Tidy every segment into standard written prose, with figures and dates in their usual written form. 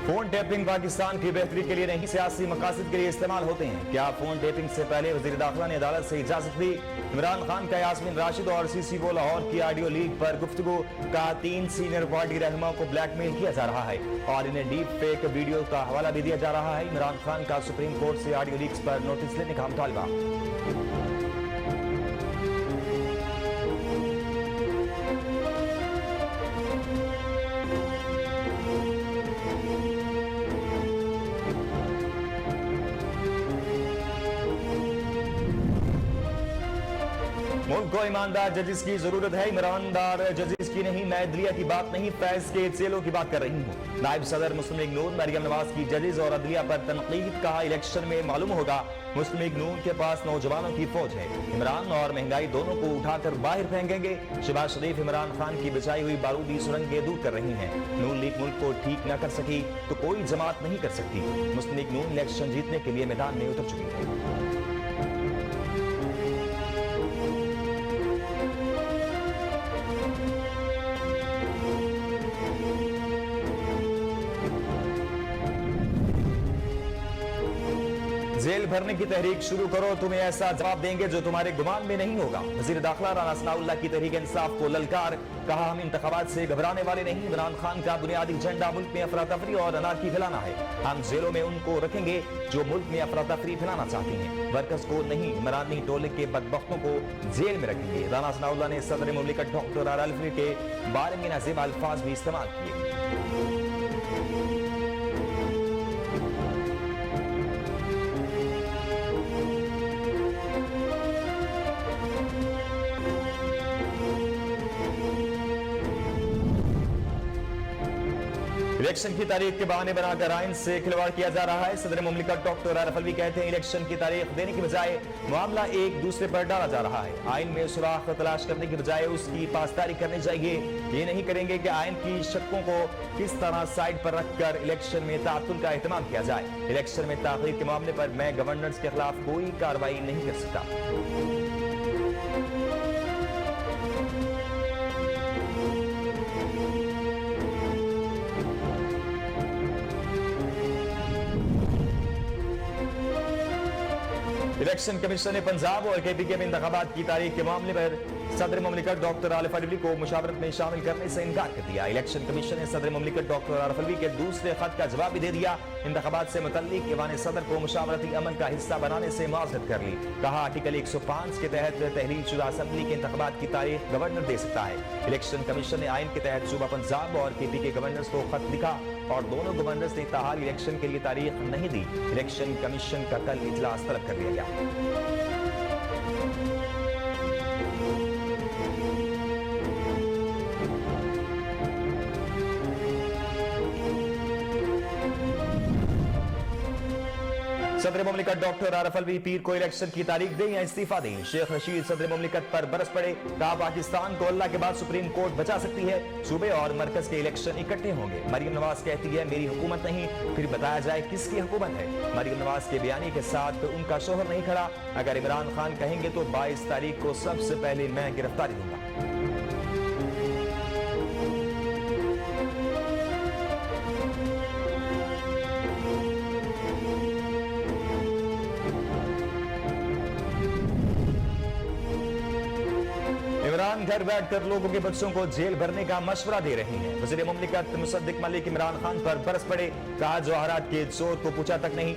Phone tapping Pakistan की बेहतरी के लिए नहीं, सियासी मकासद के लिए इस्तेमाल होते हैं। क्या फोन टैपिंग से पहले वजीर दाखिला ने अदालत से इजाजत ली? इमरान खान का यास्मीन राशिद और सीसी को लाहौर की ऑडियो लीक पर गुफ्तगू का 3 सीनियर पार्टी रहनुमाओं को ब्लैकमेल किया जा रहा है और इन्हें डीप फेक वीडियो का हवाला भी दिया जा रहा है। इमरान खान का सुप्रीम कोर्ट से ऑडियो लीक्स पर नोटिस लेने का मुतालबा। मुल्क को ईमानदार जजेस की जरूरत है, ईमानदार जजेस की नहीं। मैं अदलिया की बात नहीं, फैज के जेलों की बात कर रही हूँ। नायब सदर मुस्लिम लीग नून मरियम नवाज की जजेस और अदलिया पर तनकीद। कहा इलेक्शन में मालूम होगा मुस्लिम लीग नून के पास नौजवानों की फौज है। इमरान और महंगाई दोनों को उठाकर बाहर फेंकेंगे। शहबाज शरीफ इमरान खान की बिछाई हुई बारूदी सुरंगें दूर कर रही हैं। नून लीग मुल्क को ठीक न कर सकी तो कोई जमात नहीं कर सकती। मुस्लिम लीग नून इलेक्शन जीतने के लिए मैदान में उतर चुकी है। जेल भरने की तहरीक शुरू करो, तुम्हें ऐसा जवाब देंगे जो तुम्हारे गुमान में नहीं होगा। वजीर दाखिला राना सनाउल्लाह की तहरीक इंसाफ को ललकार। कहा हम इंतखाबात से घबराने वाले नहीं। इमरान खान का बुनियादी एजेंडा मुल्क में अफरा तफरी और अनारकी फैलाना है। हम जेलों में उनको रखेंगे जो मुल्क में अफरा तफरी फैलाना चाहते हैं, वर्कर्स को नहीं। इमरानी टोले के बदबख्तों को जेल में रखेंगे। राना सनाउल्लाह ने सदर मुमलिकत डॉक्टर आर अलवी के बारे में नाज़िब अल्फाज भी इस्तेमाल किए। इलेक्शन की तारीख के बहाने बनाकर आइन से खिलवाड़ किया जा रहा है। सदर मुमलिकत डॉक्टर आर अलवी कहते हैं इलेक्शन की तारीख देने की बजाय मामला एक दूसरे पर डाला जा रहा है। आइन में सुराख तलाश करने की बजाय उसकी पासदारी करनी चाहिए। ये नहीं करेंगे कि आइन की शक्कों को किस तरह साइड पर रखकर इलेक्शन में तातुल का एहतमाम किया जाए। इलेक्शन में ताखीर के मामले पर मैं गवर्नर्स के खिलाफ कोई कार्रवाई नहीं कर सकता। इलेक्शन कमीशन ने पंजाब और केपीके में इंतखाबात की तारीख के मामले पर सदर मुमलिकत डॉक्टर आरिफ अलवी को मुशावरत में शामिल करने से इनकार कर दिया। इलेक्शन कमीशन ने सदर मुमलिकत डॉक्टर आरिफ अलवी के दूसरे खत का जवाब भी दे दिया। इंतखाबात से मुतल्लिक ईवान सदर को मुशावरती अमल का हिस्सा बनाने से माजरत कर ली। कहा आर्टिकल 105 के तहत तहरीर शुदा असेंबली के इंतखाबात की तारीख गवर्नर दे सकता है। इलेक्शन कमीशन ने आइन के तहत सूबा पंजाब और केपीके गवर्नर्स को खत लिखा और दोनों गवर्नर्स ने ताहाल इलेक्शन के लिए तारीख नहीं दी। इलेक्शन कमीशन का कल इजलास तलब कर लिया गया। सदर मुमलिकत डॉक्टर आरिफ अलवी पीर को इलेक्शन की तारीख दें या इस्तीफा दें। शेख रशीद सदर मुमलिकत पर बरस पड़े। कहा पाकिस्तान को अल्लाह के बाद सुप्रीम कोर्ट बचा सकती है। सूबे और मरकज के इलेक्शन इकट्ठे होंगे। मरियम नवाज कहती है मेरी हुकूमत नहीं, फिर बताया जाए किसकी हुकूमत है। मरियम नवाज के बयानी के साथ उनका शोहर नहीं खड़ा। अगर इमरान खान कहेंगे तो 22 तारीख को सबसे पहले मैं गिरफ्तारी दूंगा। इमरान घर बैठकर लोगों के बच्चों को जेल भरने का मशवरा दे रहे हैं। वज़ीर मुमलिकत मुसद्दिक मलिक इमरान खान पर बरस पड़े। कहा जवाहरात के चोर को पूछा तक नहीं।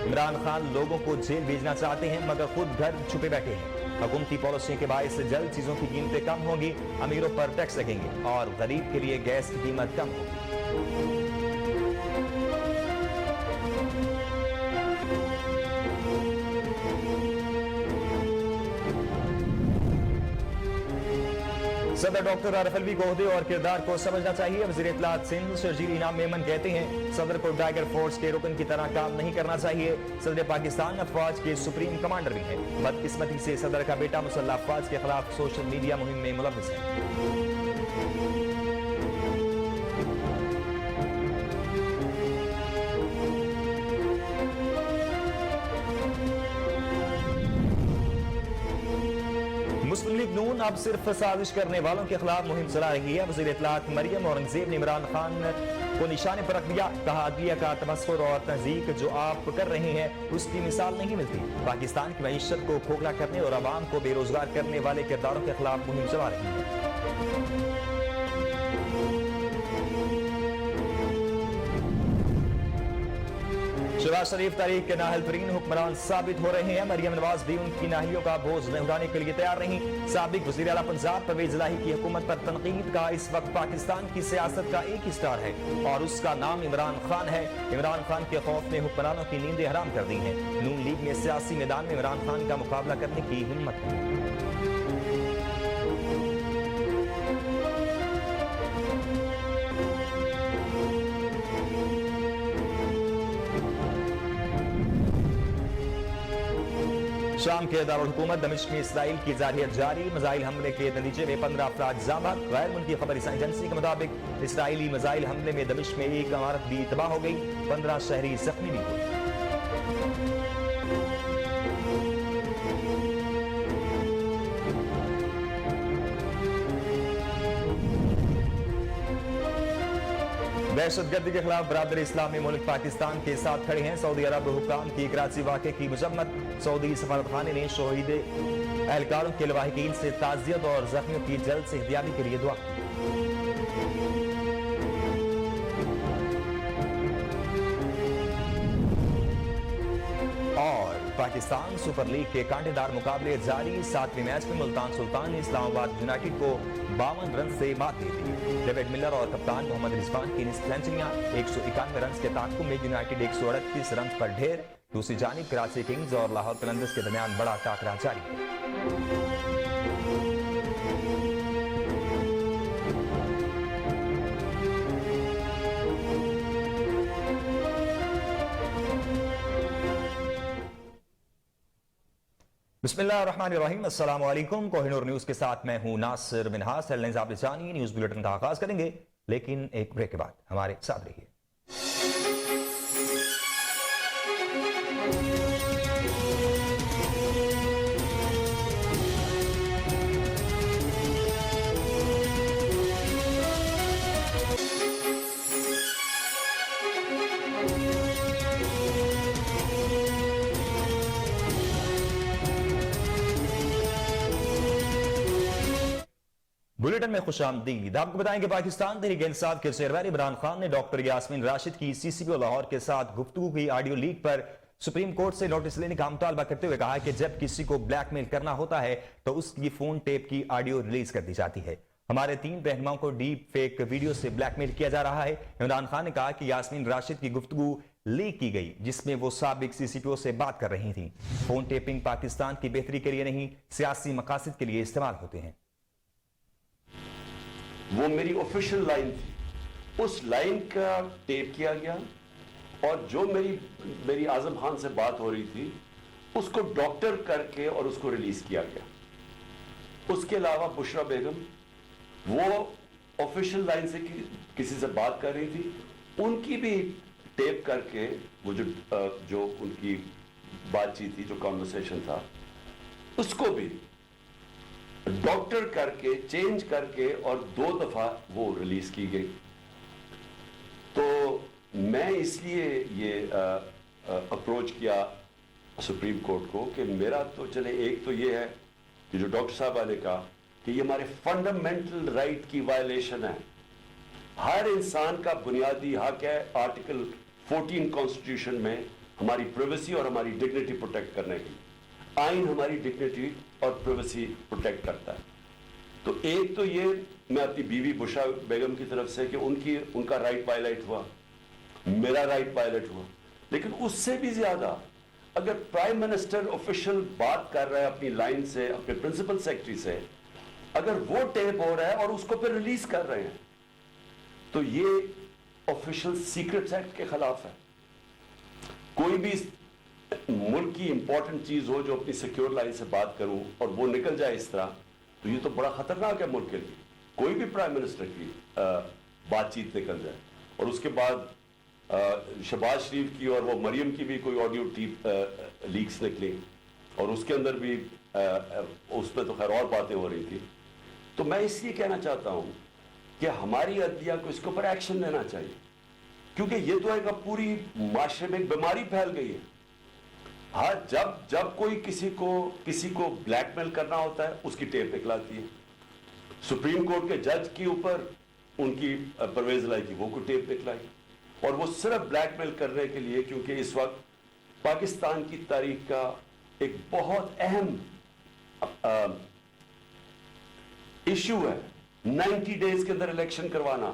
इमरान खान लोगों को जेल भेजना चाहते हैं मगर खुद घर छुपे बैठे हैं। हुकूमती पॉलिसी के बायस जल्द चीजों की कीमतें कम होंगी, अमीरों पर टैक्स लगेंगे और गरीब के लिए गैस की कीमत कम होगी। सदर डॉक्टर आरिफ अलवी को ओहदे और किरदार को समझना चाहिए। वज़ीर इत्तलात सिंध शर्जील इनाम मेमन कहते हैं सदर को टाइगर फोर्स के रुकन की तरह काम नहीं करना चाहिए। सदर पाकिस्तान अफवाज के सुप्रीम कमांडर भी हैं। बदकिस्मती से सदर का बेटा मुसल्लह अफवाज के खिलाफ सोशल मीडिया मुहिम में मुलव्वस है। मुस्लिम लीग नून अब सिर्फ साजिश करने वालों के खिलाफ मुहिम चला रही है। वज़ीर इत्तलात मरियम औरंगजेब ने इमरान खान को निशाने पर रख दिया। कहा, अदलिया का तमस्खुर और तहज़ीक जो आप कर रहे हैं उसकी मिसाल नहीं मिलती। पाकिस्तान की मईशत को खोखला करने और आवाम को बेरोजगार करने वाले किरदारों के खिलाफ मुहिम चला रही है। शहबाज शरीफ तारीख के नाहल तरीन हुक्मरान साबित हो रहे हैं। मरियम नवाज भी उनकी नाहियों का बोझ न उठाने के लिए तैयार नहीं। साबिक वज़ीर आला पंजाब परवेज इलाही की हुकूमत पर तनकीद का इस वक्त पाकिस्तान की सियासत का एक ही स्टार है और उसका नाम इमरान खान है। इमरान खान के खौफ ने हुक्मरानों की नींदें हराम कर दी हैं। नून लीग में सियासी मैदान में इमरान खान का मुकाबला करने की हिम्मत नहीं। शाम के दारुल हुकूमत दमिश्क में इसराइल की जारहियत जारी। मिसाइल हमले के नतीजे में 15 अफराद जाबात। गैर मुल्की खबर एजेंसी के मुताबिक इसराइली मिसाइल हमले में दमिश्क में एक इमारत भी तबाह हो गई। 15 शहरी जख्मी भी हुए। दहशतगर्दी के खिलाफ बरादर इस्लामी मुल्क पाकिस्तान के साथ खड़े हैं। सऊदी अरब हुक्काम की कराची वाक़े की मजम्मत। सऊदी सफारतखाने ने शहीद एहलकारों के लवाहिकीन से ताज़ियत और जख्मियों की जल्द सेहतयाबी के लिए दुआ की। और पाकिस्तान सुपर लीग के कांटेदार मुकाबले जारी। 7वें मैच में मुल्तान सुल्तान ने इस्लामाबाद यूनाइटेड को 52 रन से मात दे दी। डेविड मिलर और कप्तान मोहम्मद रिजवान की सेंचुरियां। 191 रन के ताक़ुब में यूनाइटेड 138 रन पर ढेर। दूसरी जानिब कराची किंग्स और लाहौर कलंदर्स के दरमियान बड़ा टाकरा जारी है। बिस्मिल्लाहिर्रहमानिर्रहीम, अस्सलाम वालेकुम। कोहिनूर न्यूज के साथ मैं हूं नासिर मिनहास। हेडलाइंस आप जानिए। न्यूज बुलेटिन का आगाज करेंगे, लेकिन एक ब्रेक के बाद। हमारे साथ रहिए। बुलेटिन में खुशामदीद। आपको बताएं कि पाकिस्तान तहरीक इंसाफ के चेयरमैन इमरान खान ने डॉक्टर यास्मीन राशिद की CCPO लाहौर के साथ गुफ्तगू की ऑडियो लीक पर सुप्रीम कोर्ट से नोटिस लेने का मुतालबा करते हुए कहा कि जब किसी को ब्लैकमेल करना होता है तो उसकी फोन टेप की ऑडियो रिलीज कर दी जाती है। हमारे 3 रहनुमाओं को डीप फेक वीडियो से ब्लैकमेल किया जा रहा है। इमरान खान ने कहा कि यास्मीन राशिद की गुफ्तगू लीक की गई जिसमें वो साबिक CCPO से बात कर रही थी। फोन टेपिंग पाकिस्तान की बेहतरी के लिए नहीं, सियासी मकासद के लिए इस्तेमाल होते हैं। वो मेरी ऑफिशियल लाइन थी, उस लाइन का टेप किया गया और जो मेरी आजम खान से बात हो रही थी उसको डॉक्टर करके और उसको रिलीज किया गया। उसके अलावा बुशरा बेगम वो ऑफिशियल लाइन से किसी से बात कर रही थी, उनकी भी टेप करके वो जो उनकी बातचीत थी, जो कॉन्वर्सेशन था, उसको भी डॉक्टर करके चेंज करके और 2 दफा वो रिलीज की गई। तो मैं इसलिए ये अप्रोच किया सुप्रीम कोर्ट को कि मेरा तो चले, एक तो ये है कि जो डॉक्टर साहबा ने कहा कि ये हमारे फंडामेंटल राइट की वायलेशन है। हर इंसान का बुनियादी हक है आर्टिकल 14 कॉन्स्टिट्यूशन में हमारी प्राइवेसी और हमारी डिग्निटी प्रोटेक्ट करने की। आइन हमारी डिग्निटी और प्राइवेसी प्रोटेक्ट करता है। तो एक तो ये मैं अपनी बीवी बुशरा बेगम की तरफ से कि उनका राइट वायलेट हुआ, मेरा राइट वायलेट हुआ, लेकिन उससे भी ज्यादा अगर प्राइम मिनिस्टर ऑफिशियल बात कर रहा है अपनी लाइन से, अपने प्रिंसिपल सेक्रेटरी से, अगर वो टेप हो रहा है और उसको फिर रिलीज कर रहे हैं तो ये ऑफिशियल सीक्रेट्स एक्ट के खिलाफ है। कोई भी मुल्क की इंपॉर्टेंट चीज हो जो अपनी सिक्योर लाइन से बात करूं और वो निकल जाए इस तरह, तो ये तो बड़ा खतरनाक है मुल्क के लिए। कोई भी प्राइम मिनिस्टर की बातचीत निकल जाए और उसके बाद शहबाज शरीफ की और वो मरियम की भी कोई ऑडियो लीक्स निकली और उसके अंदर भी उसमें तो खैर और बातें हो रही थी। तो मैं इसलिए कहना चाहता हूं कि हमारी अदलिया को इसके ऊपर एक्शन लेना चाहिए, क्योंकि ये तो एक पूरी माशरे में एक बीमारी फैल गई है। हाँ, जब कोई किसी को ब्लैकमेल करना होता है उसकी टेप निकलाती है। सुप्रीम कोर्ट के जज के ऊपर उनकी परवेज लाई की वो को टेप निकलाई, और वो सिर्फ ब्लैकमेल करने के लिए, क्योंकि इस वक्त पाकिस्तान की तारीख का एक बहुत अहम इशू है 90 डेज के अंदर इलेक्शन करवाना।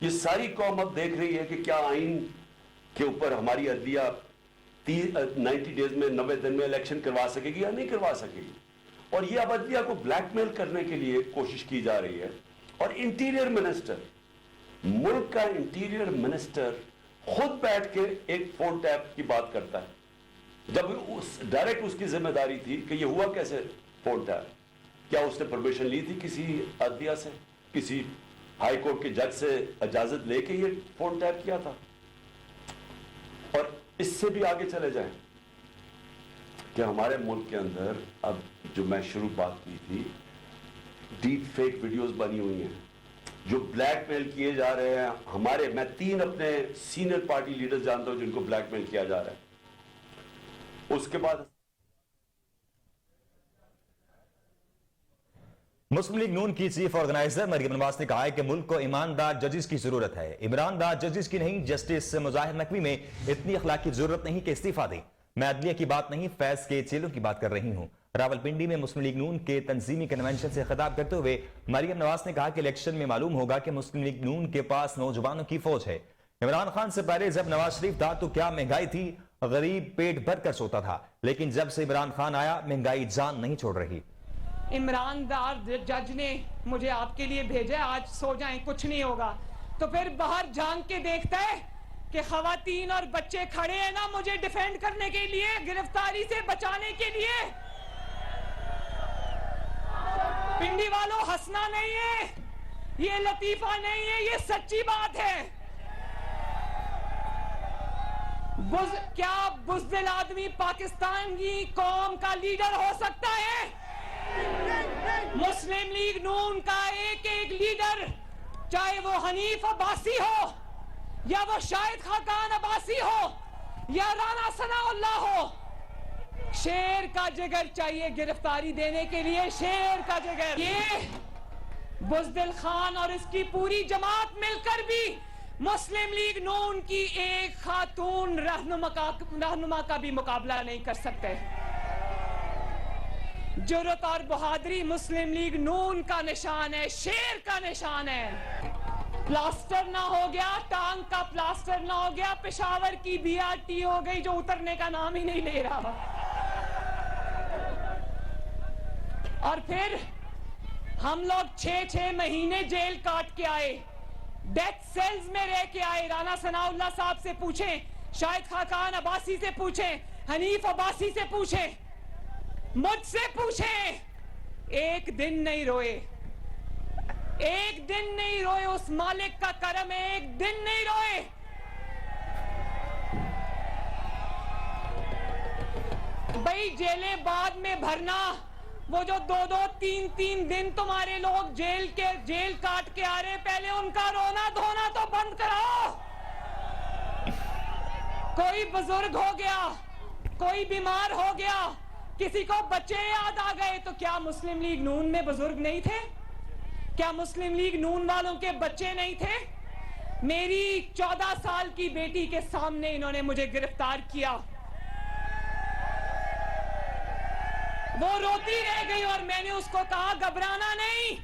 ये सारी कौम अब देख रही है कि क्या आइन के ऊपर हमारी अदलिया 90 डेज में 90 दिन में इलेक्शन करवा सकेगी या नहीं करवा सकेगी। और ये अब अदलिया को ब्लैकमेल करने के लिए कोशिश की जा रही है। और इंटीरियर मिनिस्टर, मुल्क का इंटीरियर मिनिस्टर खुद बैठ के एक फोन टैप की बात करता है, जब डायरेक्ट उसकी जिम्मेदारी थी कि ये हुआ कैसे फोन टैप। क्या उसने परमिशन ली थी किसी अदलिया से, किसी हाई कोर्ट के जज से इजाजत लेके ये फोन टैप किया था। और इससे भी आगे चले जाएं कि हमारे मुल्क के अंदर अब जो मैं शुरू बात की थी, डीप फेक वीडियोस बनी हुई हैं जो ब्लैकमेल किए जा रहे हैं। मैं 3 अपने सीनियर पार्टी लीडर्स जानता हूं जिनको ब्लैकमेल किया जा रहा है। उसके बाद मुस्लिम लीग नून की चीफ ऑर्गेनाइजर मरियम नवाज ने कहा है कि मुल्क को ईमानदार जजेस की जरूरत है, ईमानदार जजेस की नहीं। जस्टिस मुजाहिर नकवी में इतनी अखलाकी जरूरत नहीं कि इस्तीफा दे। मैं अदलिया की बात नहीं, फैज के चेलों की बात कर रही हूं। रावलपिंडी में मुस्लिम लीग नून के तंजीमी कन्वेंशन से खिताब करते हुए मरियम नवाज ने कहा कि इलेक्शन में मालूम होगा कि मुस्लिम लीग नून के पास नौजवानों की फौज है। इमरान खान से पहले जब नवाज शरीफ था तो क्या महंगाई थी, गरीब पेट भर कर सोता था, लेकिन जब से इमरान खान आया महंगाई जान नहीं छोड़ रही। ईमानदार जज ने मुझे आपके लिए भेजा, आज सो जाएं कुछ नहीं होगा। तो फिर बाहर झांक के देखता है कि खवातीन और बच्चे खड़े हैं ना मुझे डिफेंड करने के लिए, गिरफ्तारी से बचाने के लिए। पिंडी वालों, हंसना नहीं है, ये लतीफा नहीं है, ये सच्ची बात है। क्या बुज़दिल आदमी पाकिस्तान की कौम का लीडर हो सकता है? मुस्लिम लीग नून का एक एक लीडर, चाहे वो हनीफ अब्बासी हो या वो शाहिद खाकान अब्बासी हो या राना सनाउल्लाह हो, शेर का जिगर चाहिए गिरफ्तारी देने के लिए, शेर का जिगर। ये बुज़दिल खान और इसकी पूरी जमात मिलकर भी मुस्लिम लीग नून की एक खातून रहनुमा का भी मुकाबला नहीं कर सकते। जुर्रत और बहादुरी मुस्लिम लीग नून का निशान है, शेर का निशान है। प्लास्टर ना हो गया, टांग का प्लास्टर ना हो गया, पेशावर की बीआरटी हो गई जो उतरने का नाम ही नहीं ले रहा। और फिर हम लोग 6-6 महीने जेल काट के आए, डेथ सेल्स में रह के आए। राना सनाउल्लाह साहब से पूछें, शाहिद खाकान अब्बासी से पूछें, हनीफ अब्बासी से पूछें, मुझसे पूछें। एक दिन नहीं रोए, एक दिन नहीं रोए। उस मालिक का करम है, एक दिन नहीं रोए। भाई जेलें बाद में भरना, वो जो 2-2, 3-3 दिन तुम्हारे लोग जेल काट के आ रहे, पहले उनका रोना धोना तो बंद कराओ। कोई बुजुर्ग हो गया, कोई बीमार हो गया, किसी को बच्चे याद आ गए, तो क्या मुस्लिम लीग नून में बुजुर्ग नहीं थे? क्या मुस्लिम लीग नून वालों के बच्चे नहीं थे? मेरी 14 साल की बेटी के सामने इन्होंने मुझे गिरफ्तार किया, वो रोती रह गई और मैंने उसको कहा घबराना नहीं।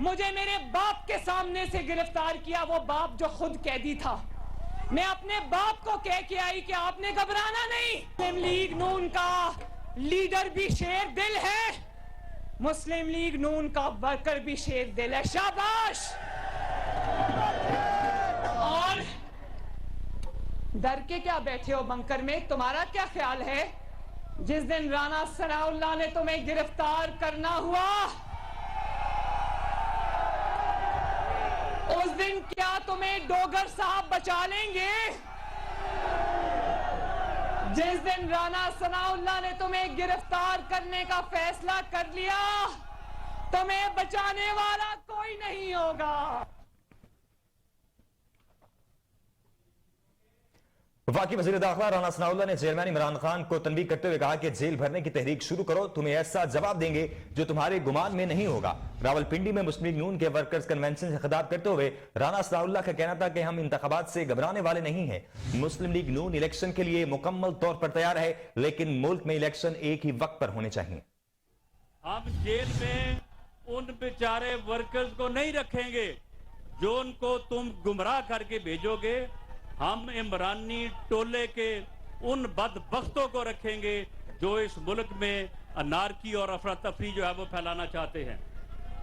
मुझे मेरे बाप के सामने से गिरफ्तार किया, वो बाप जो खुद कैदी था। मैं अपने बाप को कह के आई कि आपने घबराना नहीं। मुस्लिम लीग नून का लीडर भी शेर दिल है, मुस्लिम लीग नून का वर्कर भी शेर दिल है। शाबाश। और डर के क्या बैठे हो बंकर में? तुम्हारा क्या ख्याल है जिस दिन राना सनाउल्लाह ने तुम्हें गिरफ्तार करना हुआ, उस दिन क्या तुम्हें डोगर साहब बचा लेंगे? जिस दिन राना सनाउल्लाह ने तुम्हें गिरफ्तार करने का फैसला कर लिया, तुम्हें बचाने वाला कोई नहीं होगा। वफाकी वज़ीर दाखिला राना सनाउल्लाह ने चेयरमैन इमरान खान को तनबीह करते हुए कहा कि जेल भरने की तहरीक शुरू करो, तुम्हें ऐसा जवाब देंगे जो तुम्हारे गुमान में नहीं होगा। रावलपिंडी में मुस्लिम लीग नून के वर्कर्स कन्वेंशन से खिताब करते हुए राना सनाउल्लाह का कहना था कि हम इंतखाबात से घबराने वाले नहीं हैं। मुस्लिम लीग नून इलेक्शन के लिए मुकम्मल तौर पर तैयार है, लेकिन मुल्क में इलेक्शन एक ही वक्त पर होने चाहिए। हम जेल में उन बेचारे वर्कर्स को नहीं रखेंगे जो उनको तुम गुमराह करके भेजोगे। हम इमरानी टोले के उन बदबख्तों को रखेंगे जो इस मुल्क में अनारकी और अफरा तफरी जो है वो फैलाना चाहते हैं।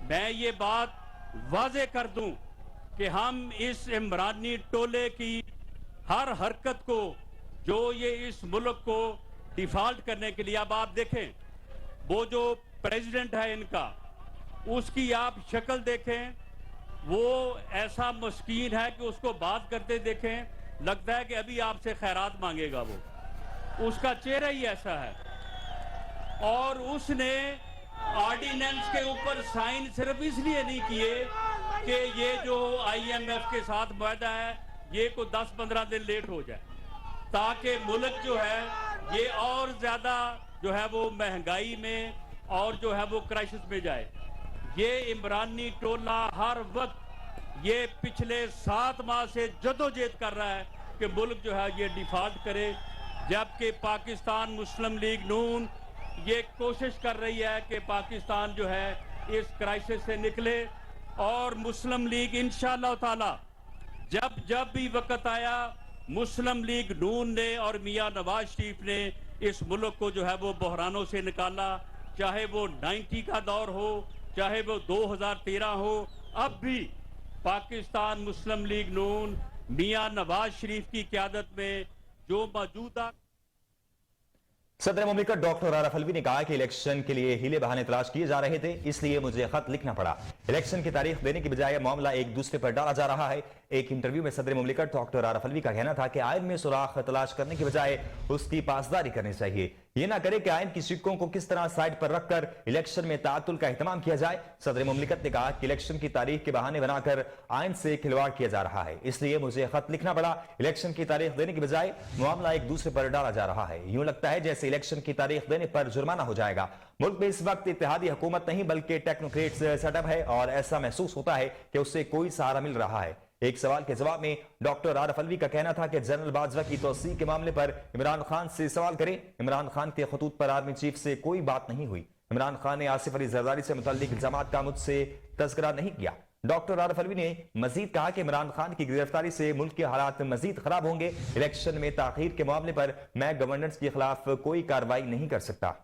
मैं ये बात वाजे कर दूं कि हम इस इमरानी टोले की हर हरकत को जो ये इस मुल्क को डिफॉल्ट करने के लिए, अब आप देखें वो जो प्रेसिडेंट है इनका, उसकी आप शक्ल देखें, वो ऐसा मस्कीन है कि उसको बात करते देखें लगता है कि अभी आपसे खैरात मांगेगा। वो उसका चेहरा ही ऐसा है। और उसने ऑर्डिनेंस के ऊपर साइन सिर्फ इसलिए नहीं किए कि ये जो IMF के साथ मुआहदा है ये को 10-15 दिन लेट हो जाए, ताकि मुल्क जो है ये और ज्यादा जो है वो महंगाई में और जो है वो क्राइसिस में जाए। ये इमरानी टोला हर वक्त ये पिछले 7 माह से जदोजहद कर रहा है कि मुल्क जो है ये डिफॉल्ट करे, जबकि पाकिस्तान मुस्लिम लीग नून ये कोशिश कर रही है कि पाकिस्तान जो है इस क्राइसिस से निकले। और मुस्लिम लीग इंशाअल्लाह ताला जब भी वक्त आया, मुस्लिम लीग नून ने और मियां नवाज शरीफ ने इस मुल्क को जो है वो बहरानों से निकाला, चाहे वो 90 का दौर हो, चाहे वो 2013 हो। अब भी पाकिस्तान मुस्लिम लीग नून मियां नवाज शरीफ की क़यादत में जो मौजूदा सदर मुमलिकत डॉक्टर आरिफ अलवी ने कहा कि इलेक्शन के लिए हीले बहाने तलाश किए जा रहे थे, इसलिए मुझे खत लिखना पड़ा। इलेक्शन की तारीख देने की बजाय मामला एक दूसरे पर डाला जा रहा है। एक इंटरव्यू में सदर मुमलिकत डॉक्टर आरिफ अलवी का कहना था कि आयन में सुराख तलाश करने की बजाय उसकी पासदारी करनी चाहिए। ये ना करे कि आयन की सिक्कों को किस तरह साइड पर रखकर इलेक्शन में तातुल का एहतमाम किया जाए। सदर मुमलिकत ने कहा कि इलेक्शन की तारीख के बहाने बनाकर आयन से खिलवाड़ किया जा रहा है, इसलिए मुझे खत लिखना पड़ा। इलेक्शन की तारीख देने की बजाय मामला एक दूसरे पर डाला जा रहा है। यूं लगता है जैसे इलेक्शन की तारीख देने पर जुर्माना हो जाएगा। मुल्क में इस वक्त इत्तेहादी हुकूमत नहीं बल्कि टेक्नोक्रेट्स सेटअप है और ऐसा महसूस होता है कि उससे कोई सहारा मिल रहा है। एक सवाल के जवाब में डॉक्टर आरिफ अलवी का कहना था कि जनरल बाजवा की तोसी के मामले पर इमरान खान से सवाल करें। इमरान खान के खतूत पर आर्मी चीफ से कोई बात नहीं हुई। इमरान खान ने आसिफ अली जरदारी से मुतल्लिक इल्जामात का मुझसे तज़किरा नहीं किया। डॉक्टर आरिफ अलवी ने मजीद कहा कि इमरान खान की गिरफ्तारी से मुल्क के हालात मजीद खराब होंगे। इलेक्शन में ताखीर के मामले पर मैं गवर्नेंस के खिलाफ कोई कार्रवाई नहीं कर सकता।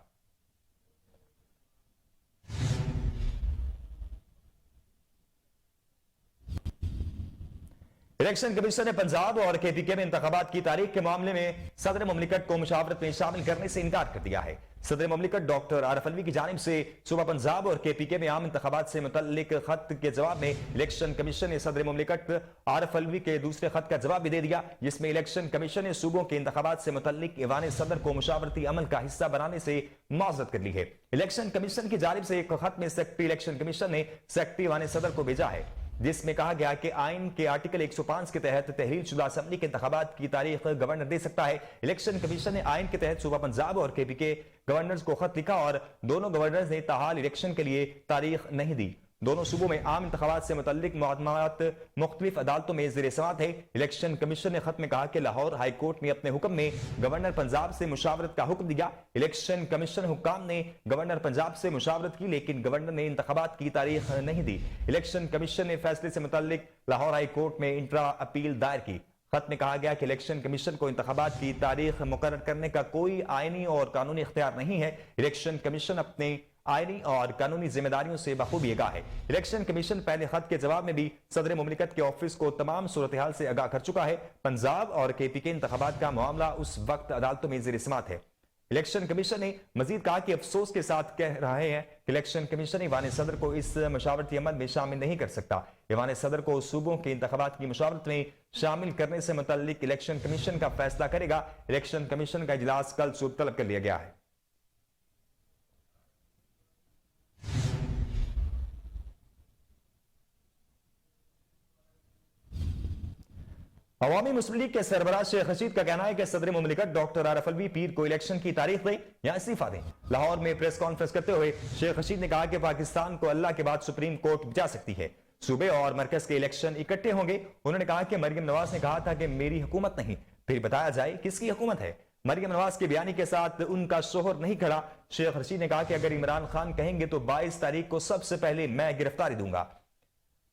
इलेक्शन कमीशन ने पंजाब और KPK में इंतखाबात की तारीख के मामले में सदर मुमलिकत को मुशावरत में शामिल करने से इनकार कर दिया है। सदर मुमलिकत डॉक्टर आरिफ अलवी की जानिब से सुबह पंजाब और KPK में आम इंतखाबात से मुतल्लिक खत के जवाब में इलेक्शन कमीशन ने सदर मुमलिकत आरिफ अलवी के दूसरे खत का जवाब भी दे दिया, जिसमें इलेक्शन कमीशन ने सूबों के इंतखाबात से मुतल्लिक ईवान सदर को मुशावरती अमल का हिस्सा बनाने से माजरत कर ली है। इलेक्शन कमीशन की जानिब से एक खत में सेक्रेटरी इलेक्शन कमीशन ने सेक्रेटरी ईवान सदर को भेजा है, जिसमें कहा गया कि आइन के आर्टिकल 105 के तहत तहरीर शुदा असम्बली के इंतखाबात की तारीख गवर्नर दे सकता है। इलेक्शन कमीशन ने आइन के तहत सूबा पंजाब और KPK गवर्नर्स को खत लिखा और दोनों गवर्नर्स ने ताहाल इलेक्शन के लिए तारीख नहीं दी। दोनों सूबों में आम इंतखाबात से मुतल्लिक मुकदमात मुख्तलिफ अदालतों में ज़ेर समाअत है। इलेक्शन कमीशन ने खत में कहा कि लाहौर हाई कोर्ट ने अपने हुक्म में गवर्नर पंजाब से मुशावरत का हुक्म दिया। इलेक्शन कमीशन हुक्काम ने गवर्नर पंजाब से मुशावरत की, लेकिन गवर्नर ने इंतखाबात की तारीख नहीं दी। इलेक्शन कमीशन ने फैसले से मुतल्लिक लाहौर हाई कोर्ट में इंट्रा अपील दायर की। खत में कहा गया कि इलेक्शन कमीशन को इंतखाबात की तारीख मुकर्रर करने का कोई आईनी और कानूनी इख्तियार नहीं है। इलेक्शन कमीशन अपने आईनी और कानूनी जिम्मेदारियों से बखूबी आगाह है। इलेक्शन कमीशन पहले खत के जवाब में भी सदर मुमलिकत के ऑफिस को तमाम सूरत हाल से आगाह कर चुका है। पंजाब और KPK इंतखाबात का मामला उस वक्त अदालतों में ज़ेर समाअत है। इलेक्शन कमीशन ने मजीद कहा कि अफसोस के साथ कह रहे हैं कि इलेक्शन कमीशन ईवान सदर को इस मशावरती अमल में शामिल नहीं कर सकता। ईवान सदर को सूबों के इंतखाबात की मशावरत में शामिल करने से मुतल्लिक इलेक्शन कमीशन का फैसला करेगा। इलेक्शन कमीशन का इजलास कल सुबह तलब कर लिया गया है। अवामी मुस्लिम लीग के सरबराह शेख रशीद का कहना है कि सदर मुमलिकत डॉक्टर आरिफ अलवी पीर को इलेक्शन की तारीख दें या इस्तीफा दें। लाहौर में प्रेस कॉन्फ्रेंस करते हुए शेख रशीद ने कहा कि पाकिस्तान को अल्लाह के बाद सुप्रीम कोर्ट जा सकती है, सूबे और मरकज के इलेक्शन इकट्ठे होंगे। उन्होंने कहा कि मरियम नवाज ने कहा था कि मेरी हुकूमत नहीं, फिर बताया जाए किसकी हुकूमत है। मरियम नवाज के बयानी के साथ उनका शोहर नहीं खड़ा। शेख रशीद ने कहा कि अगर इमरान खान कहेंगे तो 22 तारीख को सबसे पहले मैं गिरफ्तारी दूंगा,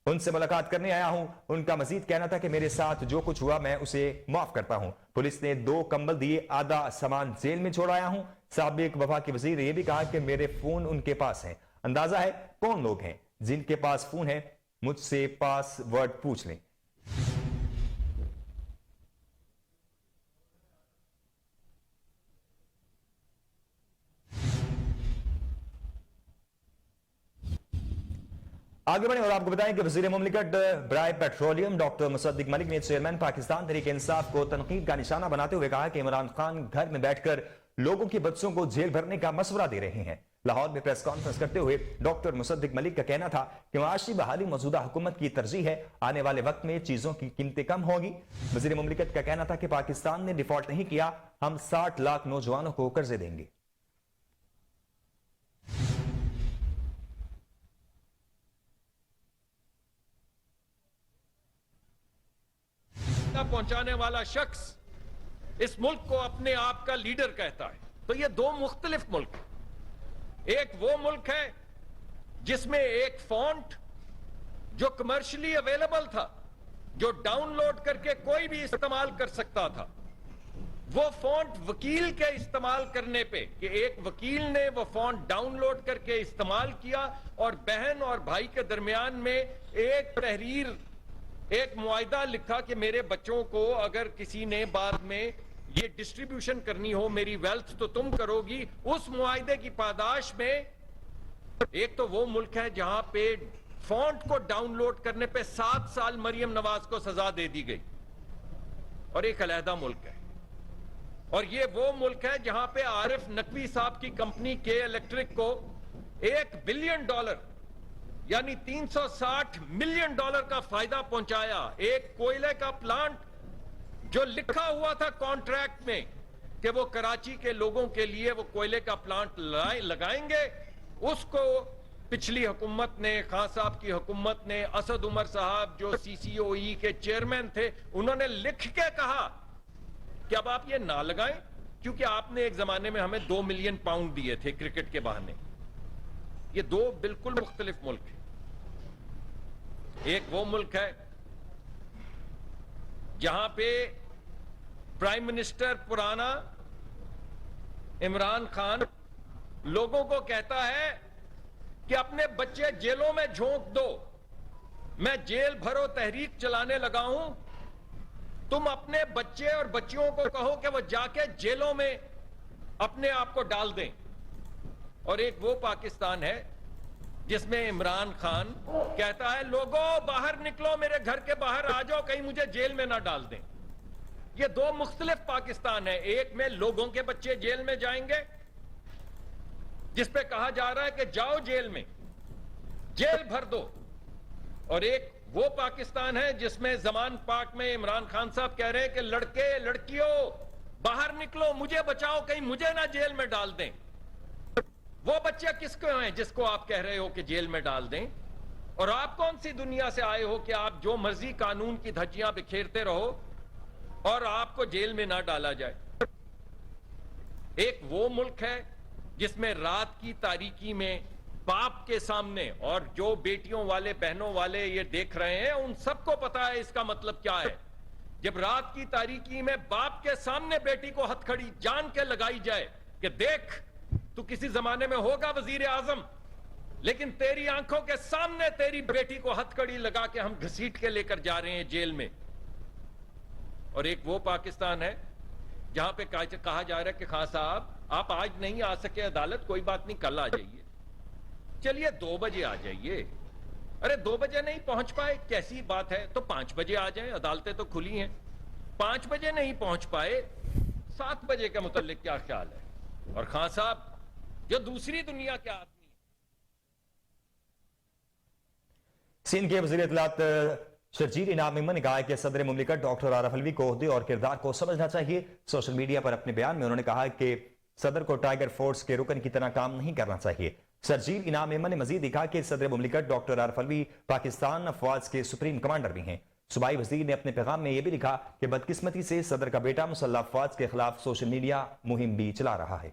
उनसे मुलाकात करने आया हूं। उनका मजीद कहना था कि मेरे साथ जो कुछ हुआ मैं उसे माफ करता हूं। पुलिस ने 2 कंबल दिए, आधा सामान जेल में छोड़ आया हूं। साबिक वफाकी वजीर ने यह भी कहा कि मेरे फोन उनके पास हैं, अंदाजा है कौन लोग हैं जिनके पास फोन है, मुझसे पासवर्ड पूछ लें। आगे बढ़े और आपको बताएं कि वजीर मुमलिकत बराए पेट्रोलियम डॉक्टर मुसद्दिक मलिक ने चेयरमैन पाकिस्तान तहरीक इंसाफ को तनकीद का निशाना बनाते हुए कहा कि इमरान खान घर में बैठकर लोगों के बच्चों को जेल भरने का मशवरा दे रहे हैं। लाहौर में प्रेस कॉन्फ्रेंस करते हुए डॉक्टर मुसद्दिक मलिक का कहना था कि माशी बहाली मौजूदा हुकूमत की तरजीह है, आने वाले वक्त में चीजों की कीमतें कम होगी। वजीर मुमलिकत का कहना था कि पाकिस्तान ने डिफॉल्ट नहीं किया, हम 60 लाख नौजवानों को कर्जे देंगे। पहुंचाने वाला शख्स इस मुल्क को अपने आप का लीडर कहता है, तो ये 2 मुख्तलिफ मुल्क हैं। एक वो मुल्क है जिसमें एक फॉन्ट जो कमर्शियली अवेलेबल था, जो डाउनलोड करके कोई भी इस्तेमाल कर सकता था, वो फॉन्ट वकील के इस्तेमाल करने पे कि एक वकील ने वो फॉन्ट डाउनलोड करके इस्तेमाल किया और बहन और भाई के दरमियान में एक तहरीर, एक मुआहिदा लिखा कि मेरे बच्चों को अगर किसी ने बाद में ये डिस्ट्रीब्यूशन करनी हो, मेरी वेल्थ तो तुम करोगी। उस मुआहिदे की पादाश में एक तो वो मुल्क है जहां पे फॉन्ट को डाउनलोड करने पे 7 साल मरियम नवाज को सजा दे दी गई, और एक अलहदा मुल्क है। और ये वो मुल्क है जहां पे आरिफ नकवी साहब की कंपनी के इलेक्ट्रिक को $1 बिलियन यानी $360 मिलियन का फायदा पहुंचाया। एक कोयले का प्लांट जो लिखा हुआ था कॉन्ट्रैक्ट में कि वो कराची के लोगों के लिए वो कोयले का प्लांट लगाएंगे, उसको पिछली हुकूमत ने, खान साहब की हुकूमत ने, असद उमर साहब जो CCOE के चेयरमैन थे, उन्होंने लिख के कहा कि अब आप ये ना लगाएं, क्योंकि आपने एक जमाने में हमें 2 मिलियन पाउंड दिए थे क्रिकेट के बहाने। ये 2 बिल्कुल मुख्तलिफ मुल्क हैं। एक वो मुल्क है जहां पे प्राइम मिनिस्टर पुराना इमरान खान लोगों को कहता है कि अपने बच्चे जेलों में झोंक दो, मैं जेल भरो तहरीक चलाने लगा हूं, तुम अपने बच्चे और बच्चियों को कहो कि वो जाके जेलों में अपने आप को डाल दें। और एक वो पाकिस्तान है जिसमें इमरान खान कहता है लोगों बाहर निकलो, मेरे घर के बाहर आ जाओ, कहीं मुझे जेल में ना डाल दें। ये 2 मुख्तलिफ पाकिस्तान है। एक में लोगों के बच्चे जेल में जाएंगे जिस पे कहा जा रहा है कि जाओ जेल में, जेल भर दो, और एक वो पाकिस्तान है जिसमें जमान पाक में इमरान खान साहब कह रहे हैं कि लड़के लड़कियों बाहर निकलो, मुझे बचाओ, कहीं मुझे ना जेल में डाल दें। वो बच्चे किसको हैं जिसको आप कह रहे हो कि जेल में डाल दें? और आप कौन सी दुनिया से आए हो कि आप जो मर्जी कानून की धज्जियां बिखेरते रहो और आपको जेल में ना डाला जाए? एक वो मुल्क है जिसमें रात की तारीकी में बाप के सामने, और जो बेटियों वाले बहनों वाले ये देख रहे हैं उन सबको पता है इसका मतलब क्या है। जब रात की तारीकी में बाप के सामने बेटी को हथकड़ी जान के लगाई जाए कि देख तू किसी जमाने में होगा वजीर आजम, लेकिन तेरी आंखों के सामने तेरी बेटी को हथकड़ी लगा के हम घसीट के लेकर जा रहे हैं जेल में। और एक वो पाकिस्तान है जहां पे कहा जा रहा है कि खान साहब आप आज नहीं आ सके अदालत, कोई बात नहीं, कल आ जाइए। चलिए 2 बजे आ जाइए। अरे 2 बजे नहीं पहुंच पाए, कैसी बात है, तो 5 बजे आ जाए, अदालतें तो खुली हैं। 5 बजे नहीं पहुंच पाए, 7 बजे के मुतालिक क्या ख्याल है? और खान साहब जो दूसरी दुनिया के आदमी, सिंध के वज़ीर इत्तलात शर्जील इनाम मेमन ने कहा है कि सदर मुमलिकत डॉक्टर आरिफ अलवी को ओहदे और किरदार को समझना चाहिए। सोशल मीडिया पर अपने बयान में उन्होंने कहा कि सदर को टाइगर फोर्स के रुकन की तरह काम नहीं करना चाहिए। शर्जील इनाम मेमन ने मजीद कहा कि सदर मुमलिकत डॉक्टर आरिफ अलवी पाकिस्तान अफवाज के सुप्रीम कमांडर भी हैं। सूबाई वजीर ने अपने पैगाम में यह भी लिखा कि बदकिस्मती से सदर का बेटा मुसल्लह अफवाज के खिलाफ सोशल मीडिया मुहिम भी चला रहा है।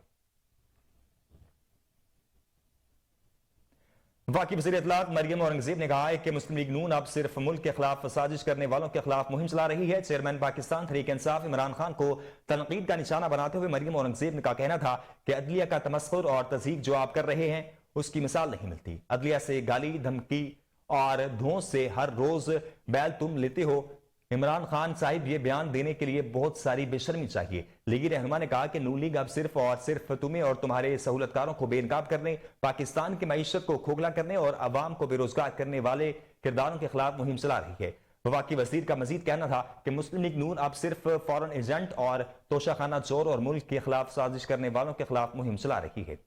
वफाकी वज़ीर इत्तलात मरियम औरंगजेब ने कहा है कि मुस्लिम लीग नून अब सिर्फ मुल्क के खिलाफ साजिश करने वालों के खिलाफ मुहिम चला रही है। चेयरमैन पाकिस्तान तहरीक इंसाफ इमरान खान को तनकीद का निशाना बनाते हुए मरियम औरंगजेब का कहना था कि अदलिया का तमस्खुर और तज़हीक जो आप कर रहे हैं उसकी मिसाल नहीं मिलती। अदलिया से गाली धमकी और धौंस से हर रोज बैल तुम लेते हो। इमरान खान साहिब ये बयान देने के लिए बहुत सारी बेशर्मी चाहिए। लीगी रहनुमा ने कहा कि नून लीग अब सिर्फ और सिर्फ तुम्हें और तुम्हारे सहूलतकारों को बेनकाब करने, पाकिस्तान की मईशत को खोखला करने और अवाम को बेरोजगार करने वाले किरदारों के खिलाफ मुहिम चला रही है। वफाकी वजीर का मजीद कहना था कि मुस्लिम लीग नून अब सिर्फ फॉरेन एजेंट और तोशाखाना चोर और मुल्क के खिलाफ साजिश करने वालों के खिलाफ मुहिम चला रही है।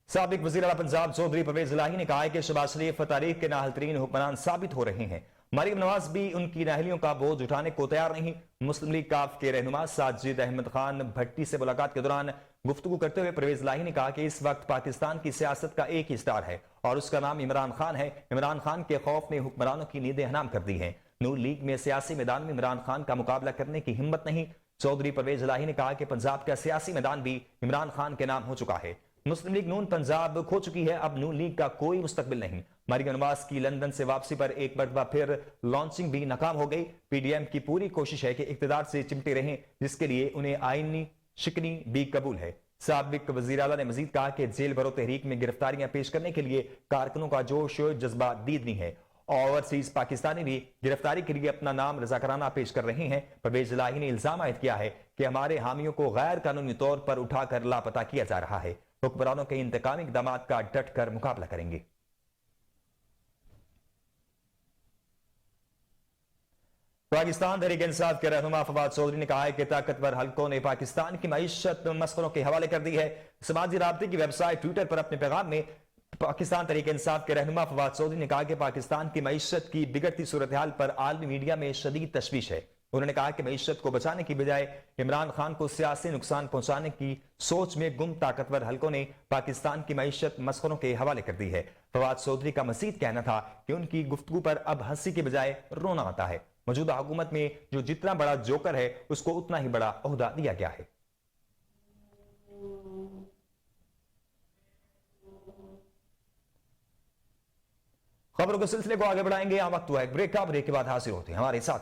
साबिक वज़ीर आला पंजाब चौधरी परवेज इलाही ने कहा है कि शहबाज शरीफ तारीख के नाअहल तरीन हुक्मरान साबित हो रहे हैं। मरियम नवाज भी उनकी नाअहलियों का बोझ उठाने को तैयार नहीं। मुस्लिम लीग काफ के रहनुमा साजिद अहमद खान भट्टी से मुलाकात के दौरान गुफ्तगू करते हुए परवेज इलाही ने कहा कि इस वक्त पाकिस्तान की सियासत का एक ही स्टार है और उसका नाम इमरान खान है। इमरान खान के खौफ ने हुक्मरानों की नींदें हराम कर दी हैं। नून लीग में सियासी मैदान में इमरान खान का मुकाबला करने की हिम्मत नहीं। चौधरी परवेज इलाही ने कहा कि पंजाब का सियासी मैदान भी इमरान खान के नाम हो चुका है। मुस्लिम लीग नून पंजाब खो चुकी है, अब नून लीग का कोई मुस्तकबिल नहीं। मरियम नवाज की लंदन से वापसी पर एक मरतबा फिर लॉन्चिंग भी नाकाम हो गई। पीडीएम की पूरी कोशिश है कि इक्तदार से चिमटे रहें, जिसके लिए उन्हें आईनी शिकनी भी कबूल है। साबिक वज़ीर आला ने मजीद कहा कि जेल भरो तहरीक में गिरफ्तारियां पेश करने के लिए कारकुनों का जोश जज्बा दीदनी है। ओवरसीज पाकिस्तानी भी गिरफ्तारी के लिए अपना नाम रजाकाराना पेश कर रहे हैं। परवेज इलाही ने इल्जाम आयद किया है कि हमारे हामियों को गैर कानूनी तौर पर उठाकर लापता किया जा रहा है। हुक्मरानों के इंतकामी इक़दाम का डट कर मुकाबला करेंगे। पाकिस्तान तहरीक इंसाफ के रहनुमा फवाद चौधरी ने कहा है कि ताकतवर हलकों ने पाकिस्तान की मईशत मसखरों के हवाले कर दी है। समाजी राब्ते की वेबसाइट ट्विटर पर अपने पैगाम में पाकिस्तान तहरीक इंसाफ के रहनुमा फवाद चौधरी ने कहा कि पाकिस्तान की मईशत की बिगड़ती सूरत हाल पर आलमी मीडिया में शदीद तशवीश है। उन्होंने कहा कि मईशत को बचाने की बजाय इमरान खान को सियासी नुकसान पहुंचाने की सोच में गुम ताकतवर हलकों ने पाकिस्तान की मईशत मसखरों के हवाले कर दी है। फवाद चौधरी का मजीद कहना था कि उनकी गुफ्तगू पर अब हंसी के बजाय रोना आता है। मौजूदा हुकूमत में जो जितना बड़ा जोकर है उसको उतना ही बड़ा ओहदा दिया गया है। खबरों के सिलसिले को आगे बढ़ाएंगे। यहां वक्त हुआ है ब्रेक का। ब्रेक के बाद हाजिर होते हैं हमारे साथ।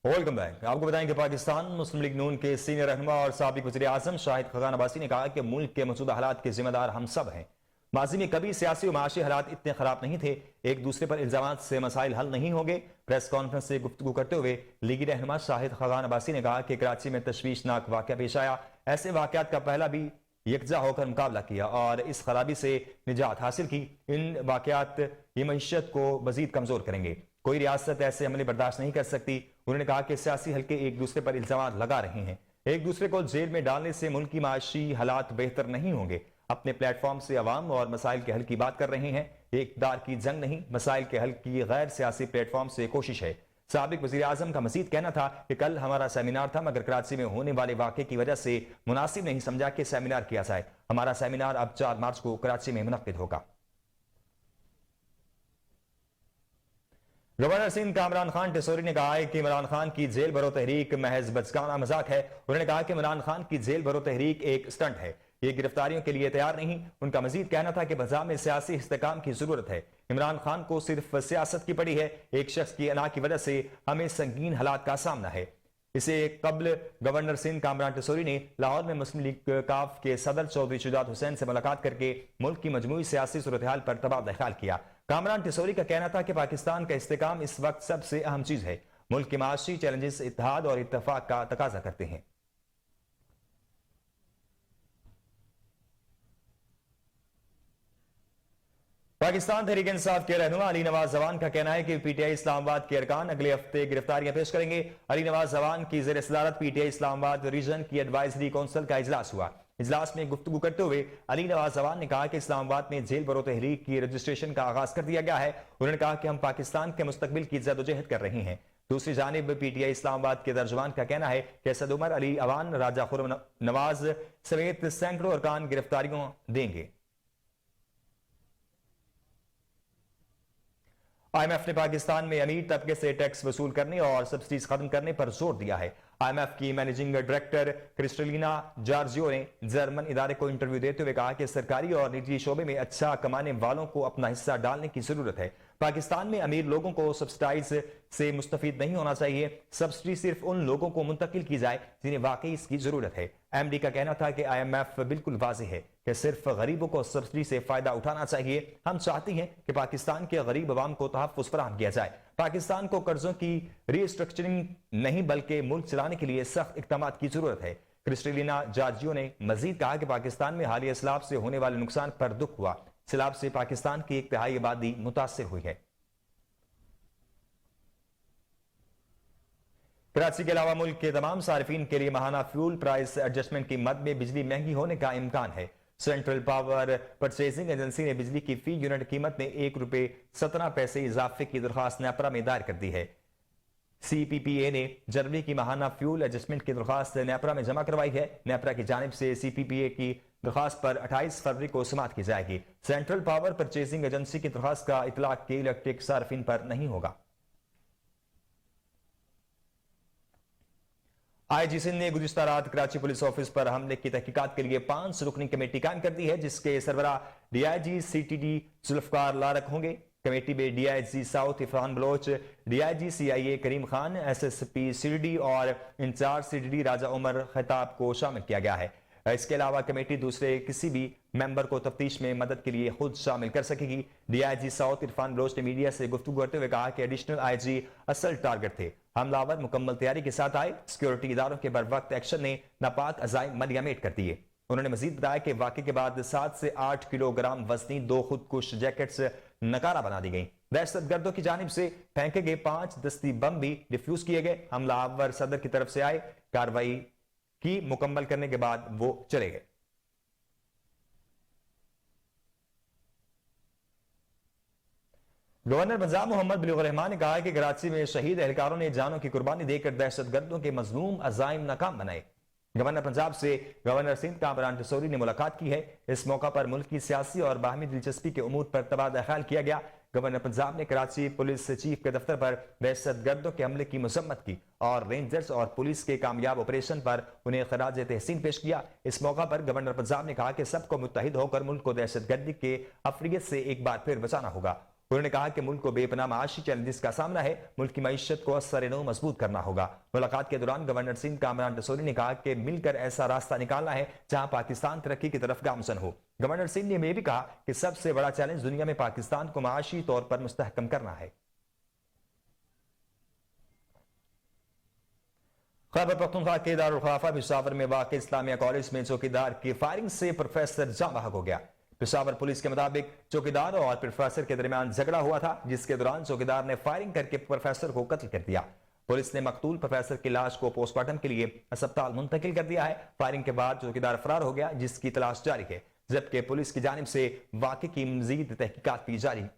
Welcome back. आपको बताएं कि पाकिस्तान मुस्लिम लीग नून के सीनियर रहनुमा और साबिक वज़ीर आज़म शाहिद खगान अब्बासी ने कहा कि मुल्क के मौजूदा हालात के जिम्मेदार हम सब हैं। माजी में कभी सियासी और माशी हालात इतने खराब नहीं थे। एक दूसरे पर इल्जाम से मसाइल हल नहीं होंगे। प्रेस कॉन्फ्रेंस से गुफ्तगू करते हुए लीगी रहनुमा शाहिद खगान अब्बासी ने कहा कि कराची में तशवीशनाक वाक़या पेश आया। ऐसे वाक़यात का पहला भी यकजा होकर मुकाबला किया और इस खराबी से निजात हासिल की। इन वाक़यात ये मईशत को मजीद कमजोर करेंगे। कोई रियासत ऐसे हमले बर्दाश्त नहीं कर सकती। उन्होंने कहा कि सियासी हल्के एक दूसरे पर इल्जाम लगा रहे हैं। एक दूसरे को जेल में डालने से मुल्क की माशी हालात बेहतर नहीं होंगे। अपने प्लेटफॉर्म से अवाम और मसाइल के हल की बात कर रहे हैं। इक़्तिदार की जंग नहीं, मसाइल के हल की गैर सियासी प्लेटफॉर्म से कोशिश है। साबिक वज़ीर आज़म का मजीद कहना था कि कल हमारा सेमिनार था, मगर कराची में होने वाले वाक़े की वजह से मुनासिब नहीं समझा कि सेमिनार किया जाए। हमारा सेमिनार अब 4 मार्च को कराची में मुनक्किद होगा। गवर्नर सिंध कामरान खान टेसोरी ने कहा है कि इमरान खान की जेल भरो तहरीक महज बचकाना मजाक है। उन्होंने कहा कि इमरान खान की जेल भरो तहरीक एक स्टंट है। ये गिरफ्तारियों के लिए तैयार नहीं। उनका मजीद कहना था कि बज़ार में सियासी इस्तेकाम की जरूरत है। इमरान खान को सिर्फ सियासत की पड़ी है। एक शख्स की अना की वजह से हमें संगीन हालात का सामना है। इसे कबल गवर्नर सिंध कामरान टिसोरी ने लाहौर में मुस्लिम लीग काफ के सदर चौधरी शुजात हुसैन से मुलाकात करके मुल्क की मजमूई सियासी सूरत हाल पर तबादला ख्याल किया। कामरान टिसोरी का कहना था कि पाकिस्तान का इस्तेकाम इस वक्त सबसे अहम चीज है। मुल्क के माशी चैलेंजेस इत्तेहाद और इत्तफाक का तकाजा करते हैं। पाकिस्तान तहरीक इंसाफ के रहनुमा अली नवाज जवान का कहना है कि पीटीआई इस्लामाबाद के अरकान अगले हफ्ते गिरफ्तारियां पेश करेंगे। अली नवाज जवान की ज़ेर सदारत पीटीआई इस्लामाबाद रीजन की एडवाइजरी काउंसिल का इजलास हुआ। इजलास में गुफ्तगू करते हुए अली नवाज जवान ने कहा कि इस्लामाबाद में जेल बरो तहरीक की रजिस्ट्रेशन का आगाज कर दिया गया है। उन्होंने कहा कि हम पाकिस्तान के मुस्तकबिल की जदोजहद कर रहे हैं। दूसरी जानिब पीटीआई इस्लामाबाद के तर्जुमान का कहना है कि असद उमर, अली अवान, राजा खुर्रम नवाज समेत सैकड़ों अरकान गिरफ्तारियों देंगे। IMF ने पाकिस्तान में अमीर तबके से टैक्स वसूल करने और सब्सिडीज खत्म करने पर जोर दिया है। IMF की मैनेजिंग डायरेक्टर क्रिस्टलिना जॉर्जियो ने जर्मन इदारे को इंटरव्यू देते हुए कहा कि सरकारी और निजी शोबे में अच्छा कमाने वालों को अपना हिस्सा डालने की जरूरत है। पाकिस्तान में अमीर लोगों को सब्सिडाइज से मुस्तफीद नहीं होना चाहिए। सब्सिडी सिर्फ उन लोगों को मुंतकिल की जाए जिन्हें वाकई इसकी जरूरत है। MD का कहना था कि IMF बिल्कुल वाज़ेह है कि सिर्फ गरीबों को सब्सिडी से फायदा उठाना चाहिए। हम चाहते हैं कि पाकिस्तान के गरीब अवाम को तहफ़्फ़ुज़ फराहम किया जाए। पाकिस्तान को कर्जों की रीस्ट्रक्चरिंग नहीं बल्कि मुल्क चलाने के लिए सख्त इक़दाम की जरूरत है। क्रिस्टलिना जॉर्जियो ने मजीद कहा कि पाकिस्तान में हालिया सैलाब से होने वाले नुकसान पर दुख हुआ। सैलाब से पाकिस्तान की 1/3 आबादी मुतासिर हुई है। कराची के अलावा मुल्क के तमाम सार्फिन के लिए माहाना फ्यूल प्राइस एडजस्टमेंट की मद में बिजली महंगी होने का इम्कान है। सेंट्रल पावर परचेजिंग एजेंसी ने बिजली की फी यूनिट कीमत में ₹1.17 इजाफे की दरखास्त नेपरा में दायर कर दी है। CPPA ने जनवरी की माहाना फ्यूल एडजस्टमेंट की दरखास्त नेपरा में जमा करवाई है। नेपरा की जानिब से CPPA की दरखास्त पर 28 फरवरी को समाअत की जाएगी। सेंट्रल पावर परचेजिंग एजेंसी की दरखास्त का इतलाक के इलेक्ट्रिक सार्फिन पर नहीं होगा। IG सिंध ने गुज़िश्ता रात कराची पुलिस ऑफिस पर हमले की तहकीकात के लिए 5 रुकनी कमेटी कायम कर दी है, जिसके सरबराह DIG CTD जुल्फकार लारक होंगे। कमेटी में DIG south Irfan Baloch, DIG CIA Karim Khan, SSP CDD और इंचार्ज CDD राजा उमर खैताब को शामिल किया गया है। इसके अलावा कमेटी दूसरे किसी भी मेंबर को तफ्तीश में मदद के लिए खुद शामिल कर सकेगी। DIG साउथ इरफान बलोच ने मीडिया से गुफ्तगू करते हुए कहा कि एडिशनल IG असल टारगेट थे। हमलावर मुकम्मल तैयारी के साथ आए। सिक्योरिटी इदारों के बरवक्त एक्शन ने नापाक अजाइम मलियामेट कर दिए। उन्होंने मजीद बताया कि वाक़े के बाद 7 से 8 किलोग्राम वजनी 2 खुदकुश जैकेट्स नकारा बना दी गई। दहशतगर्दों की जानिब से फेंके गए 5 दस्ती बम भी डिफ्यूज किए गए। हमलावर सदर की तरफ से आए, कार्रवाई की मुकम्मल करने के बाद वो चले गए। गवर्नर पंजाब मोहम्मद बिलावल रहमान ने कहा है कि कराची में शहीद एहलकारों ने जानों की कुर्बानी देकर दहशतगर्दों के मजलूम अजाइम नाकाम बनाए। गवर्नर पंजाब से गवर्नर सिंध कामरान टिसोरी ने मुलाकात की है। इस मौका पर मुल्क की सियासी और बाहमी दिलचस्पी के उमूर पर तबादला ख्याल किया गया। गवर्नर पंजाब ने कराची पुलिस चीफ के दफ्तर पर दहशतगर्दों के हमले की मजम्मत की और रेंजर्स और पुलिस के कामयाब ऑपरेशन पर उन्हें खराज तहसीन पेश किया। इस मौका पर गवर्नर पंजाब ने कहा कि सबको मुत्तहिद होकर मुल्क को दहशतगर्दी के अफरियत से एक बार फिर बचाना होगा। उन्होंने कहा कि मुल्क को बेपनाह माशी चैलेंजेस का सामना है। मुल्क की मईशत को असर-ए-नौ मजबूत करना होगा। मुलाकात के दौरान गवर्नर सिंध कामरान टिसोरी ने कहा कि मिलकर ऐसा रास्ता निकालना है जहां पाकिस्तान तरक्की की तरफ गामजन हो। गवर्नर सिंह ने यह भी कहा कि सबसे बड़ा चैलेंज दुनिया में पाकिस्तान को माशी तौर पर मुस्तहकम करना है। खैबर पख्तूनख्वा के दारुल खिलाफा पेशावर में वाक़ इस्लामिया कॉलेज में चौकीदार की फायरिंग से प्रोफेसर जाँ बहक हो गया। पेशावर पुलिस के मुताबिक चौकीदार और प्रोफेसर के दरमियान झगड़ा हुआ था, जिसके दौरान चौकीदार ने फायरिंग करके प्रोफेसर को कत्ल कर दिया। पुलिस ने मकतूल प्रोफेसर की लाश को पोस्टमार्टम के लिए अस्पताल मुंतकिल कर दिया है। फायरिंग के बाद चौकीदार फरार हो गया, जिसकी तलाश जारी है, जबकि पुलिस की जानिब से वाक़े की मजीद तहकीकात की जारी।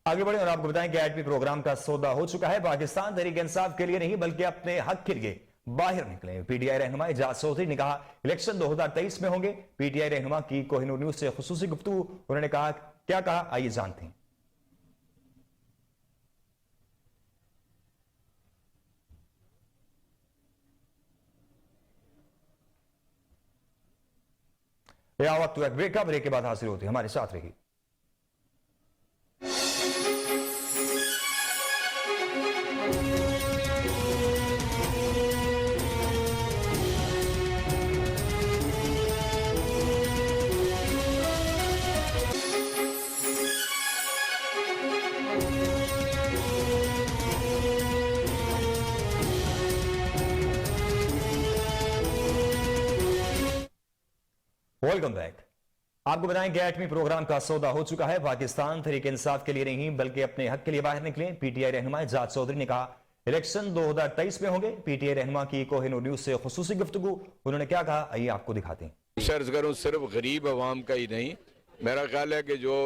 आगे बढ़े और आपको बताएं कि एटमी प्रोग्राम का सौदा हो चुका है। पाकिस्तान तहरीक इंसाफ के लिए नहीं बल्कि अपने हक के लिए बाहर निकले। पीटीआई रहनुमा एजाज चौधरी ने कहा इलेक्शन 2023 में होंगे। पीटीआई रहनुमा की कोहिनूर न्यूज से खुसूसी गुफ्तगू, उन्होंने कहा, क्या कहा, आइए जानते हैं। वक्त ब्रेक का, ब्रेक के बाद हाजिर होते हमारे साथ रही। Welcome back. आपको बताएं कि एटमी प्रोग्राम का सौदा हो चुका है। पाकिस्तान तहरीक इंसाफ के लिए नहीं बल्कि अपने हक के लिए बाहर निकले। पीटीआई रहनुमा एजाज चौधरी ने कहा इलेक्शन 2023 में होंगे। पीटीआई रहनुमा की कोहिनूर न्यूज से खुसूसी गुफ्तगू, उन्होंने क्या कहा, आइए आपको दिखाते हैं। सर्ज करूं सिर्फ गरीब आवाम का ही नहीं, मेरा ख्याल है कि जो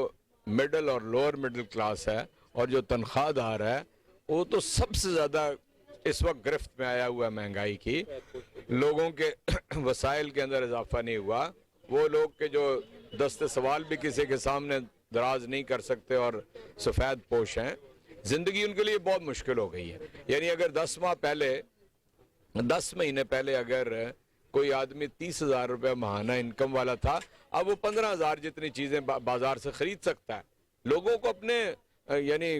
मिडिल और लोअर मिडिल क्लास है और जो तनख्वाहदार है वो तो सबसे ज्यादा इस वक्त गिरफ्त में आया हुआ है महंगाई की। लोगों के वसाइल के अंदर इजाफा नहीं हुआ। वो लोग के जो दस्ते सवाल भी किसी के सामने दराज नहीं कर सकते और सफ़ेद पोश हैं, जिंदगी उनके लिए बहुत मुश्किल हो गई है। यानी अगर 10 महीने पहले अगर कोई आदमी 30,000 रुपये माहाना इनकम वाला था, अब वो 15,000 जितनी चीज़ें बाजार से खरीद सकता है। लोगों को अपने यानी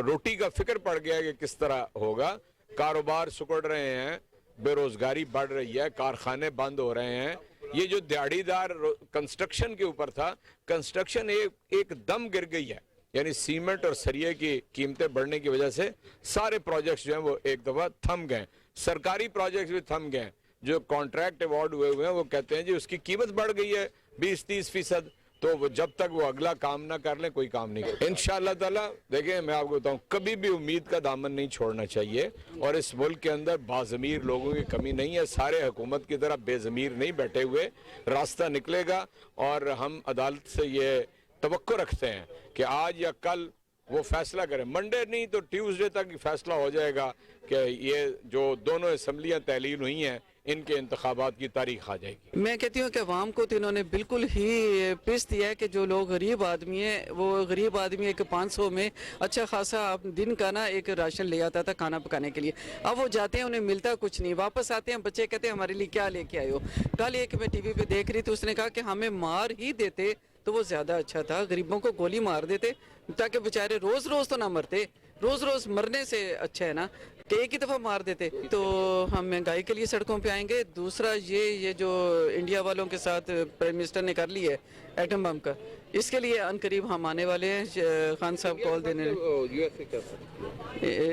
रोटी का फिक्र पड़ गया है कि किस तरह होगा। कारोबार सिकुड़ रहे हैं, बेरोजगारी बढ़ रही है, कारखाने बंद हो रहे हैं। ये जो दिहाड़ीदार कंस्ट्रक्शन के ऊपर था, कंस्ट्रक्शन एकदम गिर गई है। यानी सीमेंट और सरिये की कीमतें बढ़ने की वजह से सारे प्रोजेक्ट्स जो हैं वो एक दफा थम गए। सरकारी प्रोजेक्ट्स भी थम गए। जो कॉन्ट्रैक्ट अवार्ड हुए हुए हैं वो कहते हैं जी उसकी कीमत बढ़ गई है 20-30%, तो वो जब तक वो अगला काम ना कर ले कोई काम नहीं कर। इंशाअल्लाह ताला देखिए, मैं आपको बताऊं, कभी भी उम्मीद का दामन नहीं छोड़ना चाहिए। और इस मुल्क के अंदर बाज़मीर लोगों की कमी नहीं है। सारे हुकूमत की तरह बेज़मीर नहीं बैठे हुए, रास्ता निकलेगा। और हम अदालत से ये तवक्को रखते हैं कि आज या कल वो फैसला करें। मंडे नहीं तो ट्यूसडे तक फैसला हो जाएगा कि ये जो दोनों असम्बलियाँ तहलील हुई हैं इनके इंतखाबात की तारीख आ जाएगी। मैं कहती हूँ कि अवाम को तो इन्होंने बिल्कुल ही पिस दिया है कि जो लोग गरीब आदमी है, वो गरीब आदमी एक 500 में अच्छा खासा दिन का ना एक राशन ले आता था खाना पकाने के लिए। अब वो जाते हैं, उन्हें मिलता कुछ नहीं, वापस आते हैं, बच्चे कहते हैं हमारे लिए क्या लेके आए हो। कल एक मैं टीवी पे देख रही थी, उसने कहा कि हमें मार ही देते तो वो ज़्यादा अच्छा था, गरीबों को गोली मार देते ताकि बेचारे रोज़ रोज़ तो ना मरते, रोज़ रोज़ मरने से अच्छा है ना कि एक ही दफ़ा मार देते। तो हम महंगाई के लिए सड़कों पे आएंगे। दूसरा ये जो इंडिया वालों के साथ प्राइम मिनिस्टर ने कर ली है एटम बम का, इसके लिए अनकरीब हम आने वाले हैं। खान साहब कॉल देने,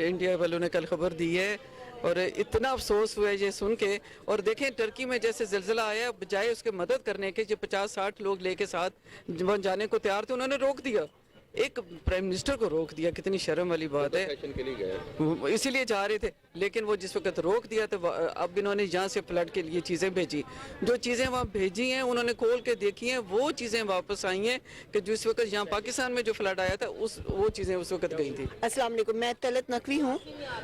इंडिया वालों ने कल खबर दी है और इतना अफसोस हुआ है ये सुन के। और देखें टर्की में जैसे ज़िलज़िला आया, बजाय उसके मदद करने के जो 50-60 लोग लेके साथ जाने को तैयार थे, उन्होंने रोक दिया। एक प्राइम मिनिस्टर को रोक दिया, कितनी शर्म वाली बात है। इसीलिए जा रहे थे, लेकिन वो जिस वक्त रोक दिया तो अब इन्होंने यहाँ से फ्लड के लिए चीज़ें भेजी। जो चीज़ें वहाँ भेजी हैं उन्होंने खोल के देखी हैं, वो चीज़ें वापस आई हैं कि जिस वक्त यहाँ पाकिस्तान में जो फ्लड आया था वो चीज़ें उस वक्त गई थी। अस्सलाम वालेकुम, मैं तलत नकवी हूँ,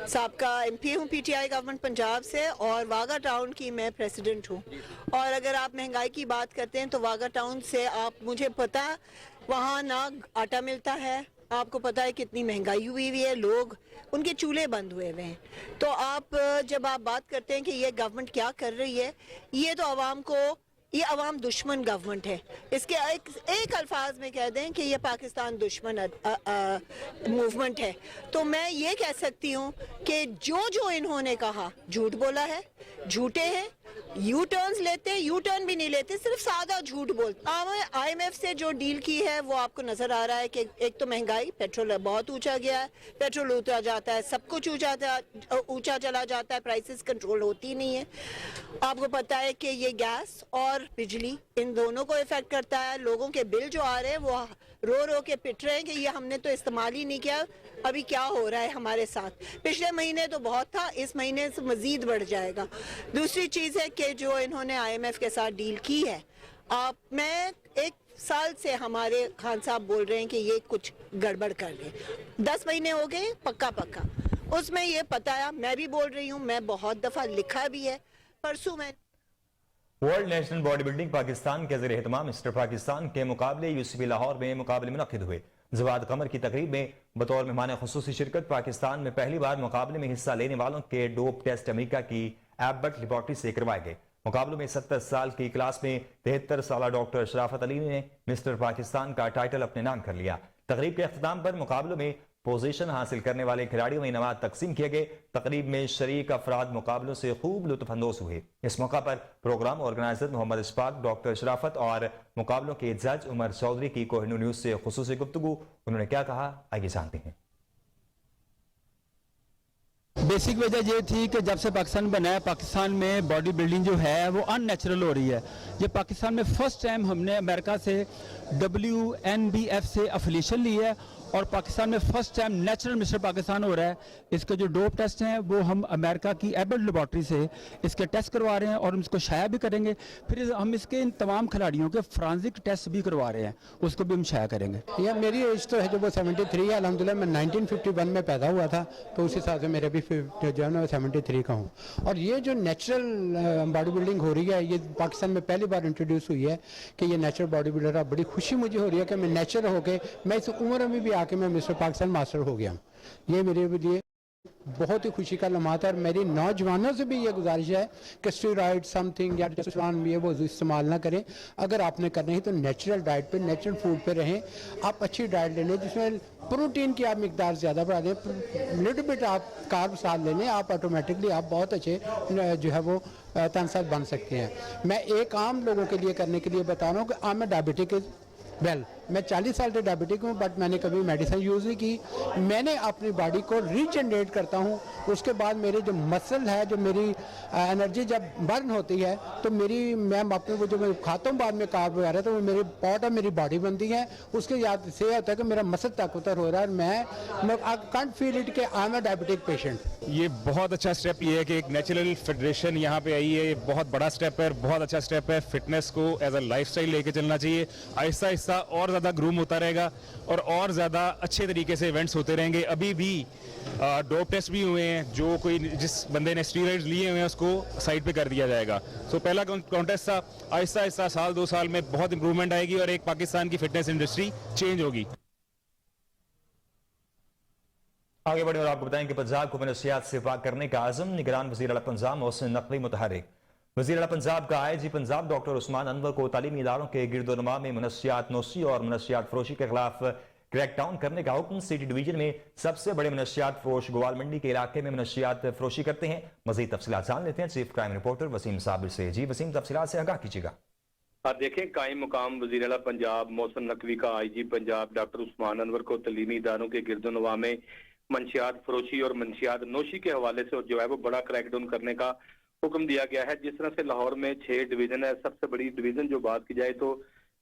साबका MP हूँ PTI गवर्नमेंट पंजाब से, और वाघा टाउन की मैं प्रेसिडेंट हूँ। और अगर आप महंगाई की बात करते हैं तो वाघा टाउन से आप, मुझे पता वहाँ ना आटा मिलता है, आपको पता है कितनी महंगाई हुई हुई है, लोग उनके चूल्हे बंद हुए हुए हैं। तो आप जब आप बात करते हैं कि ये गवर्नमेंट क्या कर रही है, ये तो आवाम को, ये अवाम दुश्मन गवर्नमेंट है। इसके एक अल्फाज में कह दें कि ये पाकिस्तान दुश्मन मूवमेंट है। तो मैं ये कह सकती हूँ कि जो इन्होंने कहा झूठ बोला है, झूठे हैं, यू टर्न्स लेते हैं, यू टर्न भी नहीं लेते, सिर्फ सादा झूठ बोलते। IMF से जो डील की है वो आपको नजर आ रहा है कि एक तो महंगाई, पेट्रोल बहुत ऊंचा गया है, पेट्रोल ऊंचा जाता है, सब कुछ ऊंचा चला जाता है, प्राइसेस कंट्रोल होती नहीं है। आपको पता है कि ये गैस और बिजली इन दोनों को इफेक्ट करता है। लोगों के बिल जो आ रहे हैं वो रो के पिट रहे हैं कि ये हमने तो इस्तेमाल ही नहीं किया, अभी क्या हो रहा है हमारे साथ। पिछले महीने तो बहुत था, इस महीने से मजीद बढ़ जाएगा। दूसरी चीज़ है कि जो इन्होंने IMF के साथ डील की है, मैं एक साल से हमारे खान साहब बोल रहे हैं कि ये कुछ गड़बड़ कर रहे हैं। 10 महीने हो गए पक्का उसमें ये पता है, मैं भी बोल रही हूँ, मैं बहुत दफा लिखा भी है। परसों मैं world national body building Pakistan के ज़ेर एहतमाम मिस्टर पाकिस्तान के मुकाबले यूसीपी लाहौर में मुकाबले मुनक्किद हुए। जवाद कमर की तकरीब में बतौर मेहमान खुसूसी शिरकत पाकिस्तान में पहली बार मुकाबले में हिस्सा लेने वालों के डोप टेस्ट अमेरिका की एबट लेबॉर्ट्री से करवाए गए। मुकाबलों में 70 साल की क्लास में 73 साल डॉक्टर शराफत अली ने मिस्टर पाकिस्तान का टाइटल अपने नाम कर लिया। तकरीब के अख्ताम पर मुकाबलों में पोजीशन हासिल करने वाले खिलाड़ियों में इनामात तकसीम किए गए। तकरीब में शरीक अफराद मुकाबलों से खूब लुत्फानंदोज हुए। इस मौका पर प्रोग्राम ऑर्गेनाइजर मोहम्मद इस्पाक, डॉक्टर शराफत और मुकाबलों के जज उमर चौधरी की कोहिनूर न्यूज से खुसूसी गुफ्तगू। उन्होंने क्या कहा, आइए जानते हैं। बेसिक वजह ये थी कि जब से पाकिस्तान बना है, पाकिस्तान में बॉडी बिल्डिंग जो है वो अननेचुरल हो रही है। ये पाकिस्तान में फर्स्ट टाइम हमने अमेरिका से WNBF से अफिलिएशन ली है और पाकिस्तान में first time natural mister Pakistan हो रहा है। इसके जो डोप टेस्ट हैं वो हम अमेरिका की एबट लेबॉर्ट्री से इसके टेस्ट करवा रहे हैं और हम इसको शाया भी करेंगे। फिर हम इसके इन तमाम खिलाड़ियों के फ्रांसिक टेस्ट भी करवा रहे हैं, उसको भी हम शाया करेंगे। या मेरी एज तो है जो वो 73 है। अल्हम्दुलिल्लाह मैं 1951 में पैदा हुआ था, तो उस हिसाब से मेरे भी जो है ना 73 का हूँ। और ये जो नेचुरल बॉडी बिल्डिंग हो रही है, ये पाकिस्तान में पहली बार इंट्रोड्यूस हुई है कि ये नेचुरल बॉडी बिल्डर है। बड़ी खुशी मुझे हो रही है कि मैं नेचुरल होके मैं इस उम्र में भी आके मैं मिस्टर पाकिस्तान मास्टर हो गया। ये मेरे लिए बहुत ही खुशी का लम्हा है। और मेरी नौजवानों से भी ये गुजारिश है कि स्टेरॉइड समथिंग या टेस्टोस्टेरोन ये वो इस्तेमाल ना करें। अगर आपने करना है तो नेचुरल डाइट पे, नेचुरल फूड पे रहें। आप अच्छी डाइट ले लें जिसमें प्रोटीन की आप मिकदार ज़्यादा बढ़ा दें, लिटिल बिट आप कार्ब साथ ले लें, आप ऑटोमेटिकली आप बहुत अच्छे जो है वो तनसाद बन सकते हैं। मैं एक आम लोगों के लिए करने के लिए बता रहा हूँ कि मैं डायबिटिक मैं 40 साल से डायबिटिक हूँ, बट मैंने कभी मेडिसिन यूज़ नहीं की। मैंने अपनी बॉडी को रीजनरेट करता हूँ। उसके बाद मेरे जो मसल है, जो मेरी एनर्जी जब बर्न होती है तो मैं अपने वो जो मैं खाता हूँ बाद में कार्ब वगैरह, तो वो मेरी पार्ट ऑफ मेरी बॉडी बनती है। उसके याद से होता है कि मेरा मसल ताकतवर हो रहा है और मैं आई कांट फील इट कि I am a diabetic patient. ये बहुत अच्छा स्टेप ये है कि एक नेचुरल फेडरेशन यहाँ पे आई है। ये बहुत बड़ा स्टेप है, बहुत अच्छा स्टेप है। फिटनेस को एज अ लाइफस्टाइल लेके चलना चाहिए। आहिस्ता आहिस्ता और ज़्यादा ग्रूम होता रहेगा और ज़्यादा अच्छे तरीके से इवेंट्स होते रहेंगे। अभी भी डोप टेस्ट भी हुए हैं, जो कोई जिस बंदे ने स्टीरॉइड्स लिए हुए हैं उसको साइड पे कर दिया जाएगा। सो पहला कॉन्टेस्ट था। आहिस्ता आहिस्ता साल 2 साल में बहुत इंप्रूवमेंट आएगी और एक पाकिस्तान की फिटनेस इंडस्ट्री चेंज होगी। आगे बढ़े और आपको बताएं कि पंजाब को मनशियात से पाक करने का आज़म निगरान वज़ीर आला पंजाब मोहसिन नकवी मुतहर्रिक। वज़ीर आला पंजाब का IG पंजाब डॉक्टर उस्मान अनवर को तालीमी इदारों के गिरदोनुमा में मनशियात नोशी और मनशियात फरोशी के खिलाफ क्रैकडाउन करने का हुक्म। सिटी डिवीजन में सबसे बड़े मनशियात फरोश गोवाल मंडी के इलाके में मनशियात फरोशी करते हैं। मजीद तफसीलात जान लेते हैं chief crime reporter Waseem Sabir से। जी वसीम, तफसीलात से आगाह कीजिएगा। देखें, कायम मुकाम वज़ीर आला पंजाब मोहसिन नकवी का IG पंजाब डॉक्टर उस्मान अनवर को तालीमी इदारों के गिरदोनुमा में मंशियात फरोशी और मंशियात नोशी के हवाले से जो है वो बड़ा क्रैकडाउन करने का हुक्म दिया गया है। जिस तरह से लाहौर में 6 डिवीजन है, सबसे बड़ी डिवीजन जो बात की जाए तो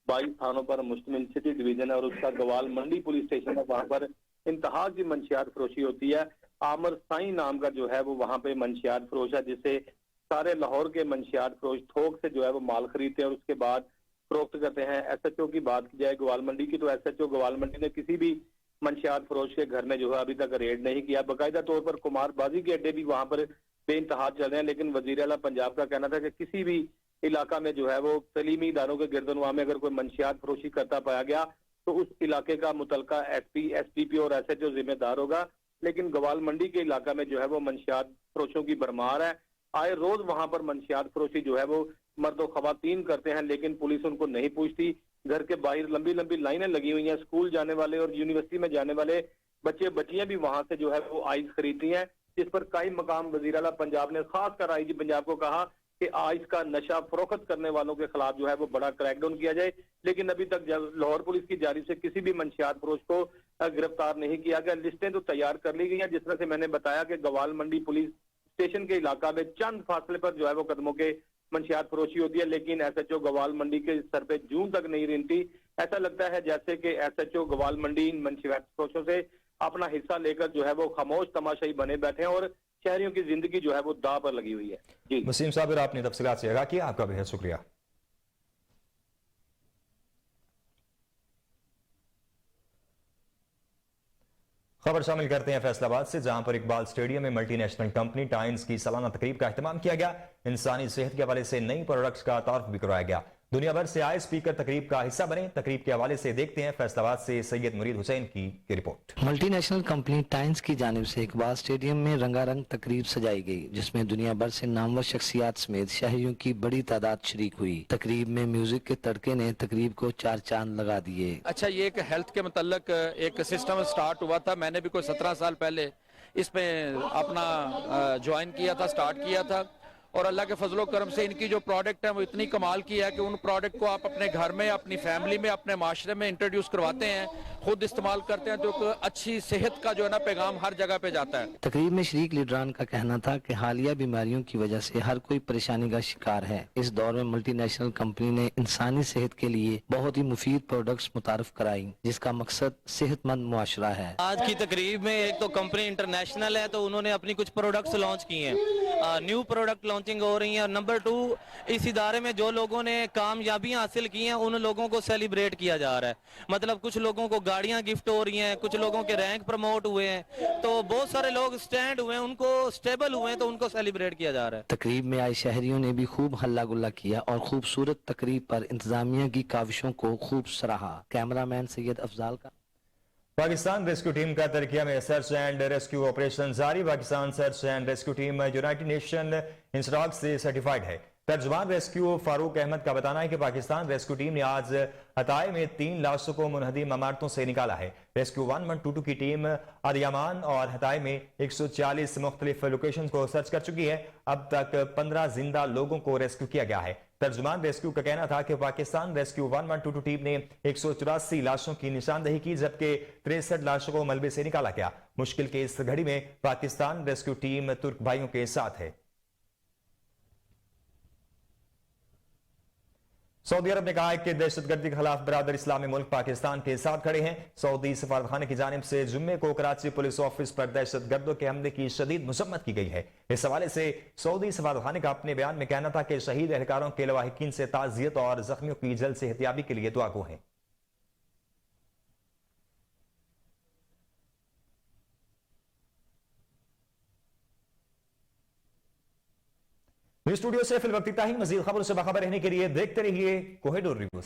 22 थानों पर मुश्तमिल सिटी डिवीजन है और उसका गवाल मंडी पुलिस स्टेशन है। वहां पर इंतहा की मंशियात फरोशी होती है। आमर साई नाम का जो है वो वहां पे मंशियात फरोश है, जिससे सारे लाहौर के मंशियात फरोश थोक से जो है वो माल खरीदते हैं और उसके बाद फरोख्त करते हैं। SHO की बात की जाए ग्वाल मंडी की, तो SHO ग्वाल मंडी ने किसी भी मंशियात फरोश के घर में जो है अभी तक रेड नहीं किया। बाकायदा तौर पर कुमारबाजी के अड्डे भी वहां पर बेइंतहा चल रहे हैं। लेकिन वजीर आला पंजाब का कहना था कि किसी भी इलाका में जो है वो तलीमी इदारों के गिरदोनुमा में अगर कोई मंशियात फरोशी करता पाया गया तो उस इलाके का मुतलका SP, SDP और SHO जिम्मेदार होगा। लेकिन गवाल मंडी के इलाका में जो है वो मंशियात फरोशों की भरमार है। आए रोज वहां पर मंशियात फरोशी जो है वो मर्द और खवातीन करते हैं, लेकिन पुलिस उनको नहीं पूछती। घर के बाहर लंबी लंबी लाइनें लगी हुई हैं। स्कूल जाने वाले और यूनिवर्सिटी में जाने वाले बच्चे बच्चियां भी वहां से जो है वो आइस खरीदती हैं। जिस पर कायम मकाम वज़ीर आला पंजाब ने खासकर IG पंजाब को कहा कि आइस का नशा फरोख्त करने वालों के खिलाफ जो है वो बड़ा क्रैकडाउन किया जाए। लेकिन अभी तक लाहौर पुलिस की जानिब से किसी भी मंशियात फरोश को गिरफ्तार नहीं किया गया। लिस्टें तो तैयार कर ली गई हैं। जिस तरह से मैंने बताया कि गवाल मंडी पुलिस स्टेशन के इलाका में चंद फासले पर जो है वो कदमों के मंशियात फरोशी होती है, लेकिन SHO गवाल मंडी के सर पे जून तक नहीं रिनती। ऐसा लगता है जैसे कि SHO गवाल मंडी इन मंशियात फरोशों से अपना हिस्सा लेकर जो है वो खामोश तमाशाई बने बैठे हैं और शहरियों की जिंदगी जो है वो दांव पर लगी हुई है। जी वसीम साबिर, आपने तफसीलात से आगाह किया, आपका बेहद शुक्रिया। खबर शामिल करते हैं फैसलाबाद से, जहां पर इकबाल स्टेडियम में मल्टीनेशनल कंपनी टाइम्स की सालाना तकरीब का एहतमाम किया गया। इंसानी सेहत के हवाले से नई प्रोडक्ट्स का तारुफ भी करवाया गया। दुनिया भर से आए स्पीकर तकरीब का हिस्सा बने। तकरीब के हवाले से देखते हैं फैसलाबाद से सैयद मुरीद हुसैन की रिपोर्ट। मल्टीनेशनल कंपनी टाइम्स की जानिब से इकबाल स्टेडियम में रंगारंग तकरीब सजाई गई, जिसमें दुनिया भर से नामवर शख्सियात समेत शहरियों की बड़ी तादाद शरीक हुई। तकरीब में म्यूजिक के तड़के ने तकरीब को चार चांद लगा दिए। अच्छा, ये एक हेल्थ के मतलब एक सिस्टम स्टार्ट हुआ था। मैंने भी कोई 17 साल पहले इसमें अपना ज्वाइन किया था, स्टार्ट किया था, और अल्लाह के फजलो करम से इनकी जो प्रोडक्ट है वो इतनी कमाल की है कि उन प्रोडक्ट को आप अपने घर में, अपनी फैमिली में, अपने माशरे में इंट्रोड्यूस करवाते हैं, खुद इस्तेमाल करते हैं, तो एक अच्छी सेहत का जो है ना पैगाम हर जगह पे जाता है। तकरीब में शरीक लीडरान का कहना था कि हालिया बीमारियों की वजह से हर कोई परेशानी का शिकार है। इस दौर में मल्टीनेशनल कंपनी ने इंसानी सेहत के लिए बहुत ही मुफीद प्रोडक्ट्स मुतारफ कराई, जिसका मकसद सेहतमंद मुआशरा है। आज की तकरीब में एक तो कंपनी इंटरनेशनल है, तो उन्होंने अपनी कुछ प्रोडक्ट्स लॉन्च किए हैं, न्यू प्रोडक्ट लॉन्चिंग हो रही है। और नंबर 2, इस इदारे में जो लोगों ने कामयाबियां हासिल की हैं उन लोगों को सेलिब्रेट किया जा रहा है। मतलब कुछ लोगों को गाड़ियां गिफ्ट हो रही हैं, कुछ लोगों के रैंक प्रमोट हुए हैं, तो बहुत सारे लोग स्टैंड हुए हैं, उनको स्टेबल हुए हैं, तो उनको सेलिब्रेट किया जा रहा है। तकरीब में आए शहरियों ने भी खूब हल्ला गुल्ला किया और खूबसूरत तकरीब पर इंतजामिया की काविशों को खूब सराहा। कैमरामैन सैयद अफजाल का। पाकिस्तान रेस्क्यू टीम का तुर्किया में सर्च एंड रेस्क्यू ऑपरेशन जारी। Pakistan search and rescue team United Nation इंस्टॉक से सर्टिफाइड है। तर्जुमान रेस्क्यू फारूक अहमद का बताना है कि पाकिस्तान रेस्क्यू टीम ने आज हताए में 3 लाशों को मुनहदीम इमारतों से निकाला है। रेस्क्यू 1122 की टीम अदियामान और हताए में 140 मुख्तलिफ लोकेशन को सर्च कर चुकी है। अब तक 15 जिंदा लोगों को रेस्क्यू किया गया है। तर्जुमान रेस्क्यू का कहना था कि पाकिस्तान रेस्क्यू 1122 टीम ने 184 लाशों की निशानदेही की, जबकि 63 लाशों को मलबे से निकाला गया। मुश्किल के इस घड़ी में पाकिस्तान रेस्क्यू टीम तुर्क भाइयों के साथ है। सऊदी अरब ने कहा है कि दहशतगर्दी के खिलाफ बरादर इस्लामी मुल्क पाकिस्तान के साथ खड़े हैं। सऊदी सफारतखाने की जानिब से जुम्मे को कराची पुलिस ऑफिस पर दहशतगर्दों के हमले की शदीद मुजम्मत की गई है। इस हवाले से सऊदी सफारतखाने का अपने बयान में कहना था कि शहीद एहलकारों के लवाहिकीन से ताज़ियत और जख्मियों की जल्द सेहतियाबी के लिए दुआ गो हैं। स्टूडियो से फिल वक्त इतना ही। मजीद खबरों से बाखबर रहने के लिए देखते रहिए कोहिनूर न्यूज़।